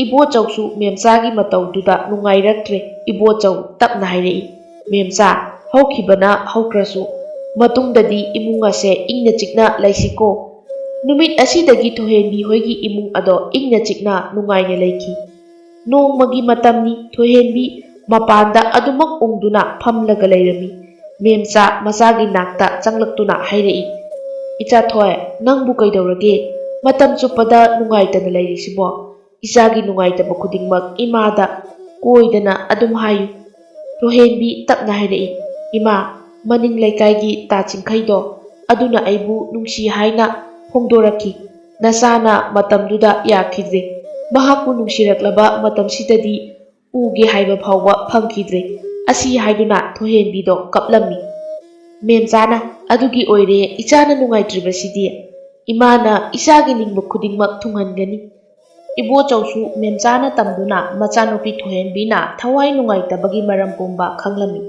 ꯏꯕꯣꯆꯧꯁꯨ ꯃꯦꯝꯆꯥꯒꯤ ꯃꯇꯧꯗꯨꯗ ꯅꯨꯡꯉꯥꯏꯔꯛꯇ꯭ꯔꯦ꯫ ꯏꯕꯣꯆꯧ ꯇꯞꯅ ꯍꯥꯏꯔꯛꯏ, ꯃꯦꯝꯆꯥ, ꯍꯧꯈꯤꯕꯅ ꯍꯧꯈ꯭ꯔꯁꯨ ꯃꯇꯨꯡꯗꯗꯤ ꯏꯃꯨꯡ ꯑꯁꯦ ꯏꯪꯅ ꯆꯤꯛꯅ ꯂꯩꯁꯤꯀꯣ꯫ ꯅꯨꯃꯤꯠ ꯑꯁꯤꯗꯒꯤ ꯊꯣꯏꯍꯦꯟꯕꯤ ꯍꯣꯏꯒꯤ ꯏꯃꯨꯡ ꯑꯗꯣ ꯏꯪꯅ ꯆꯤꯛꯅ ꯅꯨꯡꯉꯥꯏꯅ ꯂꯩꯈꯤ꯫ ꯅꯣꯡꯃꯒꯤ ꯃꯇꯝꯅꯤ ꯊꯣꯏꯍꯦꯟꯕꯤ ꯃꯄꯥꯟꯗ ꯑꯗꯨꯃꯛ ꯎꯪꯗꯨꯅ ꯐꯝꯂꯒ ꯂꯩꯔꯝꯃꯤ꯫ ꯃꯦꯝꯆꯥ ꯃꯆꯥꯒꯤ ꯅꯥꯛꯇ ꯆꯪꯂꯛꯇꯨꯅ ꯍꯥꯏꯔꯛꯏ, ꯏꯆꯥꯊꯣꯏ, ꯅꯪꯕꯨ ꯀꯩꯗꯧꯔꯒꯦ? ꯃꯇꯝ ꯆꯨꯞꯄꯗ ꯅꯨꯡꯉꯥꯏꯇꯅ ꯂꯩꯔꯤꯁꯤꯕꯣ? ꯏꯆꯥꯒꯤ ꯅꯨꯡꯉꯥꯏꯇꯕ ꯈꯨꯗꯤꯡꯃꯛ ꯏꯃꯥꯗ ꯀꯣꯏꯗꯅ ꯑꯗꯨꯝ ꯍꯥꯏꯌꯨ꯫ ꯊꯣꯏꯍꯦꯟꯕꯤ ꯇꯞꯅ ꯍꯥꯏꯔꯛꯏ, ꯏꯃꯥ, ꯃꯅꯤꯡ ꯂꯩꯀꯥꯏꯒꯤ ꯇꯥ ꯆꯤꯡꯈꯩꯗꯣ ꯑꯗꯨꯅ ꯑꯩꯕꯨ ꯅꯨꯡꯁꯤ ꯍꯥꯏꯅ ꯐꯣꯡꯗꯣꯔꯛꯈꯤ꯫ ꯅꯆꯥꯅ ꯃꯇꯝꯗꯨꯗ ꯌꯥꯈꯤꯗ꯭ꯔꯦ꯫ ꯃꯍꯥꯛꯄꯨ ꯅꯨꯡꯁꯤꯔꯛꯂꯕ ꯃꯇꯝꯁꯤꯗꯗꯤ ꯎꯒꯦ ꯍꯥꯏꯕ ꯐꯥꯎꯕ ꯐꯪꯈꯤꯗ꯭ꯔꯦ꯫ ꯑꯁꯤ ꯍꯥꯏꯗꯨꯅ ꯊꯣꯏꯍꯦꯟꯕꯤꯗꯣ ꯀꯞꯂꯝꯃꯤ꯫ ꯃꯦꯝꯆꯥꯅ, ꯑꯗꯨꯒꯤ ꯑꯣꯏꯔꯦ ꯏꯆꯥꯅ ꯅꯨꯡꯉꯥꯏꯇ꯭ꯔꯤꯕꯁꯤꯗꯤ꯫ ꯏꯃꯥꯅ ꯏꯆꯥꯒꯤ ꯅꯤꯡꯕ ꯈꯨꯗꯤꯡꯃꯛ ꯊꯨꯡꯍꯟꯒꯅꯤ꯫ ꯏꯕꯣꯆꯧꯁꯨ ꯃꯦꯝꯆꯥꯅ ꯇꯝꯗꯨꯅ ꯃꯆꯥꯅꯨꯄꯤ ꯊꯣꯏꯍꯦꯟꯕꯤꯅ ꯊꯋꯥꯏ ꯅꯨꯡꯉꯥꯏꯇꯕꯒꯤ ꯃꯔꯝ ꯄꯨꯝꯕ ꯈꯪꯂꯝꯃꯤ꯫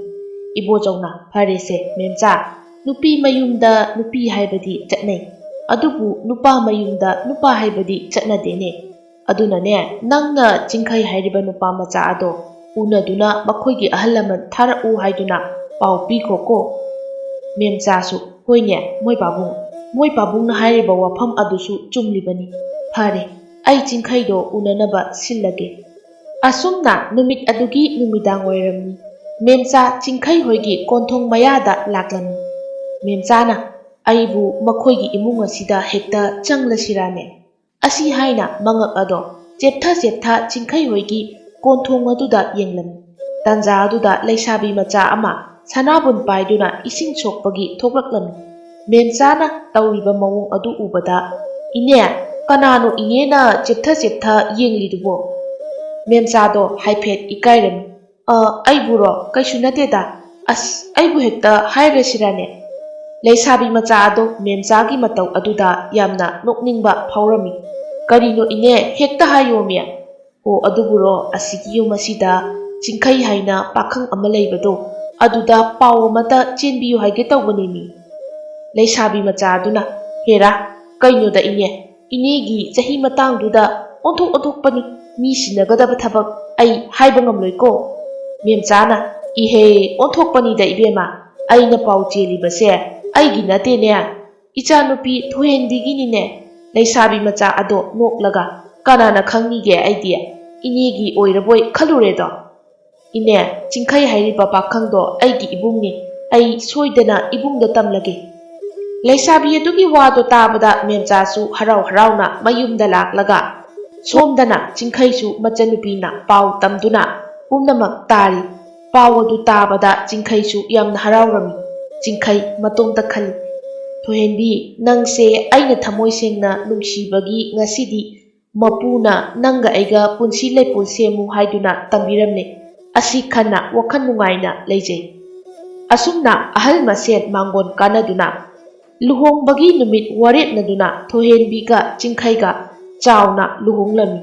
ꯏꯕꯣꯆꯧꯅ, ꯐꯔꯦꯁꯦ ꯃꯦꯝꯆꯥ, ꯅꯨꯄꯤ ꯃꯌꯨꯝꯗ ꯅꯨꯄꯤ ꯍꯥꯏꯕꯗꯤ ꯆꯠꯅꯩ, ꯑꯗꯨꯕꯨ ꯅꯨꯄꯥ ꯃꯌꯨꯝꯗ ꯅꯨꯄꯥ ꯍꯥꯏꯕꯗꯤ ꯆꯠꯅꯗꯦꯅꯦ꯫ ꯑꯗꯨꯅꯅꯦ, ꯅꯪꯅ ꯆꯤꯡꯈꯩ ꯍꯥꯏꯔꯤꯕ ꯅꯨꯄꯥ ꯃꯆꯥ ꯑꯗꯣ ꯎꯅꯗꯨꯅ ꯃꯈꯣꯏꯒꯤ ꯑꯍꯜ ꯂꯃꯟ ꯊꯥꯔꯛꯎ ꯍꯥꯏꯗꯨꯅ ꯄꯥꯎ ꯄꯤꯈꯣꯀꯣ꯫ ꯃꯦꯝꯆꯥꯁꯨ, ꯍꯣꯏꯅꯦ ꯃꯣꯏ ꯄꯥꯕꯨꯡ, ꯃꯣꯏ ꯄꯥꯕꯨꯡꯅ ꯍꯥꯏꯔꯤꯕ ꯋꯥꯐꯝ ꯑꯗꯨꯁꯨ ꯆꯨꯝꯂꯤꯕꯅꯤ꯫ ꯐꯔꯦ, ꯑꯩ ꯆꯤꯡꯈꯩꯗꯣ ꯎꯅꯅꯕ ꯁꯤꯜꯂꯒꯦ꯫ ꯑꯁꯨꯝꯅ ꯅꯨꯃꯤꯠ ꯑꯗꯨꯒꯤ ꯅꯨꯃꯤꯗꯥꯡ ꯋꯥꯏꯔꯝꯅꯤ꯫ ꯃꯦꯝꯆꯥ ꯆꯤꯡꯈꯩ ꯍꯣꯏꯒꯤ ꯀꯣꯟꯊꯣꯡ ꯃꯌꯥꯗ ꯂꯥꯛꯂꯝꯃꯤ꯫ ꯃꯦꯝꯆꯥꯅ, ꯑꯩꯕꯨ ꯃꯈꯣꯏꯒꯤ ꯏꯃꯨꯡ ꯑꯁꯤꯗ ꯍꯦꯛꯇ ꯆꯪꯂꯁꯤꯔꯥꯅꯦ? ꯑꯁꯤ ꯍꯥꯏꯅ ꯃꯉꯛ ꯑꯗꯣ ꯆꯦꯞꯊ ꯆꯤꯡꯈꯩ ꯍꯣꯏꯒꯤ ꯀꯣꯟꯊꯣꯡ ꯑꯗꯨꯗ ꯌꯦꯡꯂꯝꯃꯤ꯫ ꯇꯥꯟꯖꯥ ꯑꯗꯨꯗ ꯂꯩꯁꯥꯕꯤ ꯃꯆꯥ ꯑꯃ ꯁꯅꯥꯕꯨꯟ ꯄꯥꯏꯗꯨꯅ ꯏꯁꯤꯡ ꯁꯣꯛꯄꯒꯤ ꯊꯣꯛꯂꯛꯂꯝꯃꯤ꯫ ꯃꯦꯝꯆꯥꯅ ꯇꯧꯔꯤꯕ ꯃꯑꯣꯡ ꯑꯗꯨ ꯎꯕꯗ, ꯏꯅꯦ, ꯀꯅꯥꯅꯣ ꯏꯅꯦꯅ ꯆꯦꯞꯊ ꯌꯦꯡꯂꯤꯗꯨꯕꯣ? ꯃꯦꯝꯆꯥꯗꯣ ꯍꯥꯏꯐꯦꯠ ꯏꯀꯥꯏꯔꯝꯃꯤ꯫ ꯑꯩꯕꯨꯔꯣ? ꯀꯩꯁꯨ ꯅꯠꯇꯦꯗ꯫ ꯑꯁ, ꯑꯩꯕꯨ ꯍꯦꯛꯇ ꯍꯥꯏꯔꯁꯤꯔꯥꯅꯦ? ꯂꯩꯁꯥꯕꯤ ꯃꯆꯥ ꯑꯗꯣ ꯃꯦꯝꯆꯥꯒꯤ ꯃꯇꯧ ꯑꯗꯨꯗ ꯌꯥꯝꯅ ꯅꯣꯛꯅꯤꯡꯕ ꯐꯥꯎꯔꯝꯃꯤ꯫ ꯀꯔꯤꯅꯣ ꯏꯅꯦ, ꯍꯦꯛꯇ ꯍꯥꯏꯌꯣꯃꯤ꯫ ꯑꯣ, ꯑꯗꯨꯕꯨꯔꯣ, ꯑꯁꯤꯒꯤ ꯌꯨꯝ ꯑꯁꯤꯗ ꯆꯤꯡꯈꯩ ꯍꯥꯏꯅ ꯄꯥꯈꯪ ꯑꯃ ꯂꯩꯕꯗꯣ, ꯑꯗꯨꯗ ꯄꯥꯎ ꯑꯃꯇ ꯆꯦꯟꯕꯤꯌꯨ ꯍꯥꯏꯒꯦ ꯇꯧꯕꯅꯤꯃꯤ꯫ ꯂꯩꯁꯥꯕꯤ ꯃꯆꯥ ꯑꯗꯨꯅ, ꯍꯦꯔꯥ, ꯀꯩꯅꯣꯗ ꯏꯅꯦ, ꯏꯅꯦꯒꯤ ꯆꯍꯤ ꯃꯇꯥꯡꯗꯨꯗ ꯑꯣꯟꯊꯣꯛꯄꯅꯤ, ꯃꯤ ꯁꯤꯟꯅꯒꯗꯕ ꯊꯕꯛ ꯑꯩ ꯍꯥꯏꯕ ꯉꯝꯂꯣꯏꯀꯣ꯫ ꯃꯦꯝꯆꯥꯅ, ꯏꯍꯦ, ꯑꯣꯟꯊꯣꯛꯄꯅꯤꯗ ꯏꯕꯦꯝꯃ, ꯑꯩꯅ ꯄꯥꯎ ꯆꯦꯜꯂꯤꯕꯁꯦ ꯑꯩꯒꯤ ꯅꯠꯇꯦꯅꯦ, ꯏꯆꯥꯅꯨꯄꯤ ꯊꯣꯏꯍꯦꯟꯕꯤꯒꯤꯅꯤꯅꯦ꯫ ꯂꯩꯁꯥꯕꯤ ꯃꯆꯥ ꯑꯗꯣ ꯅꯣꯛꯂꯒ ꯀꯅꯥꯅ ꯈꯪꯅꯤꯒꯦ ꯑꯩꯗꯤ ꯏꯅꯦꯒꯤ ꯑꯣꯏꯔꯕꯣꯏ ꯈꯜꯂꯨꯔꯦꯗꯣ꯫ ꯏꯅꯦ, ꯆꯤꯡꯈꯩ ꯍꯥꯏꯔꯤꯕ ꯄꯥꯈꯪꯗꯣ ꯑꯩꯒꯤ ꯏꯕꯨꯡꯅꯤ, ꯑꯩ ꯁꯣꯏꯗꯅ ꯏꯕꯨꯡꯗ ꯇꯝꯂꯒꯦ꯫ ꯂꯩꯁꯥꯕꯤ ꯑꯗꯨꯒꯤ ꯋꯥꯗꯣ ꯇꯥꯕꯗ ꯃꯦꯝꯆꯥꯁꯨ ꯍꯔꯥꯎ ꯍꯔꯥꯎꯅ ꯃꯌꯨꯝꯗ ꯂꯥꯛꯂꯒ ꯁꯣꯝꯗꯅ ꯆꯤꯡꯈꯩꯁꯨ ꯃꯆꯟꯅꯨꯄꯤꯅ ꯄꯥꯎ ꯇꯝꯗꯨꯅ ꯄꯨꯝꯅꯃꯛ ꯇꯥꯔꯤ꯫ ꯄꯥꯎ ꯑꯗꯨ ꯇꯥꯕꯗ ꯆꯤꯡꯈꯩꯁꯨ ꯌꯥꯝꯅ ꯍꯔꯥꯎꯔꯝꯃꯤ꯫ ꯆꯤꯡꯈꯩ ꯃꯇꯣꯝꯇ ꯈꯜꯂꯤ, ꯊꯣꯏꯍꯦꯟꯕꯤ, ꯅꯪꯁꯦ ꯑꯩꯅ ꯊꯃꯣꯏ ꯁꯦꯡꯅ ꯅꯨꯡꯁꯤꯕꯒꯤ ꯉꯁꯤꯗꯤ ꯃꯄꯨꯅ ꯅꯪꯒ ꯑꯩꯒ ꯄꯨꯟꯁꯤ ꯂꯩꯄꯨꯟ ꯁꯦꯝꯃꯨ ꯍꯥꯏꯗꯨꯅ ꯇꯝꯕꯤꯔꯝꯂꯦ꯫ ꯑꯁꯤ ꯈꯟꯅ ꯋꯥꯈꯜ ꯅꯨꯡꯉꯥꯏꯅ ꯂꯩꯖꯩ꯫ ꯑꯁꯨꯝꯅ ꯑꯍꯜ ꯃꯁꯦꯟ ꯃꯥꯡꯒꯣꯟ ꯀꯥꯟꯅꯗꯨꯅ ꯂꯨꯍꯣꯡꯕꯒꯤ ꯅꯨꯃꯤꯠ ꯋꯥꯔꯦꯞꯅꯗꯨꯅ ꯊꯣꯏꯍꯦꯟꯕꯤꯒ ꯆꯤꯡꯈꯩꯒ ꯆꯥꯎꯅ ꯂꯨꯍꯣꯡꯂꯝꯃꯤ꯫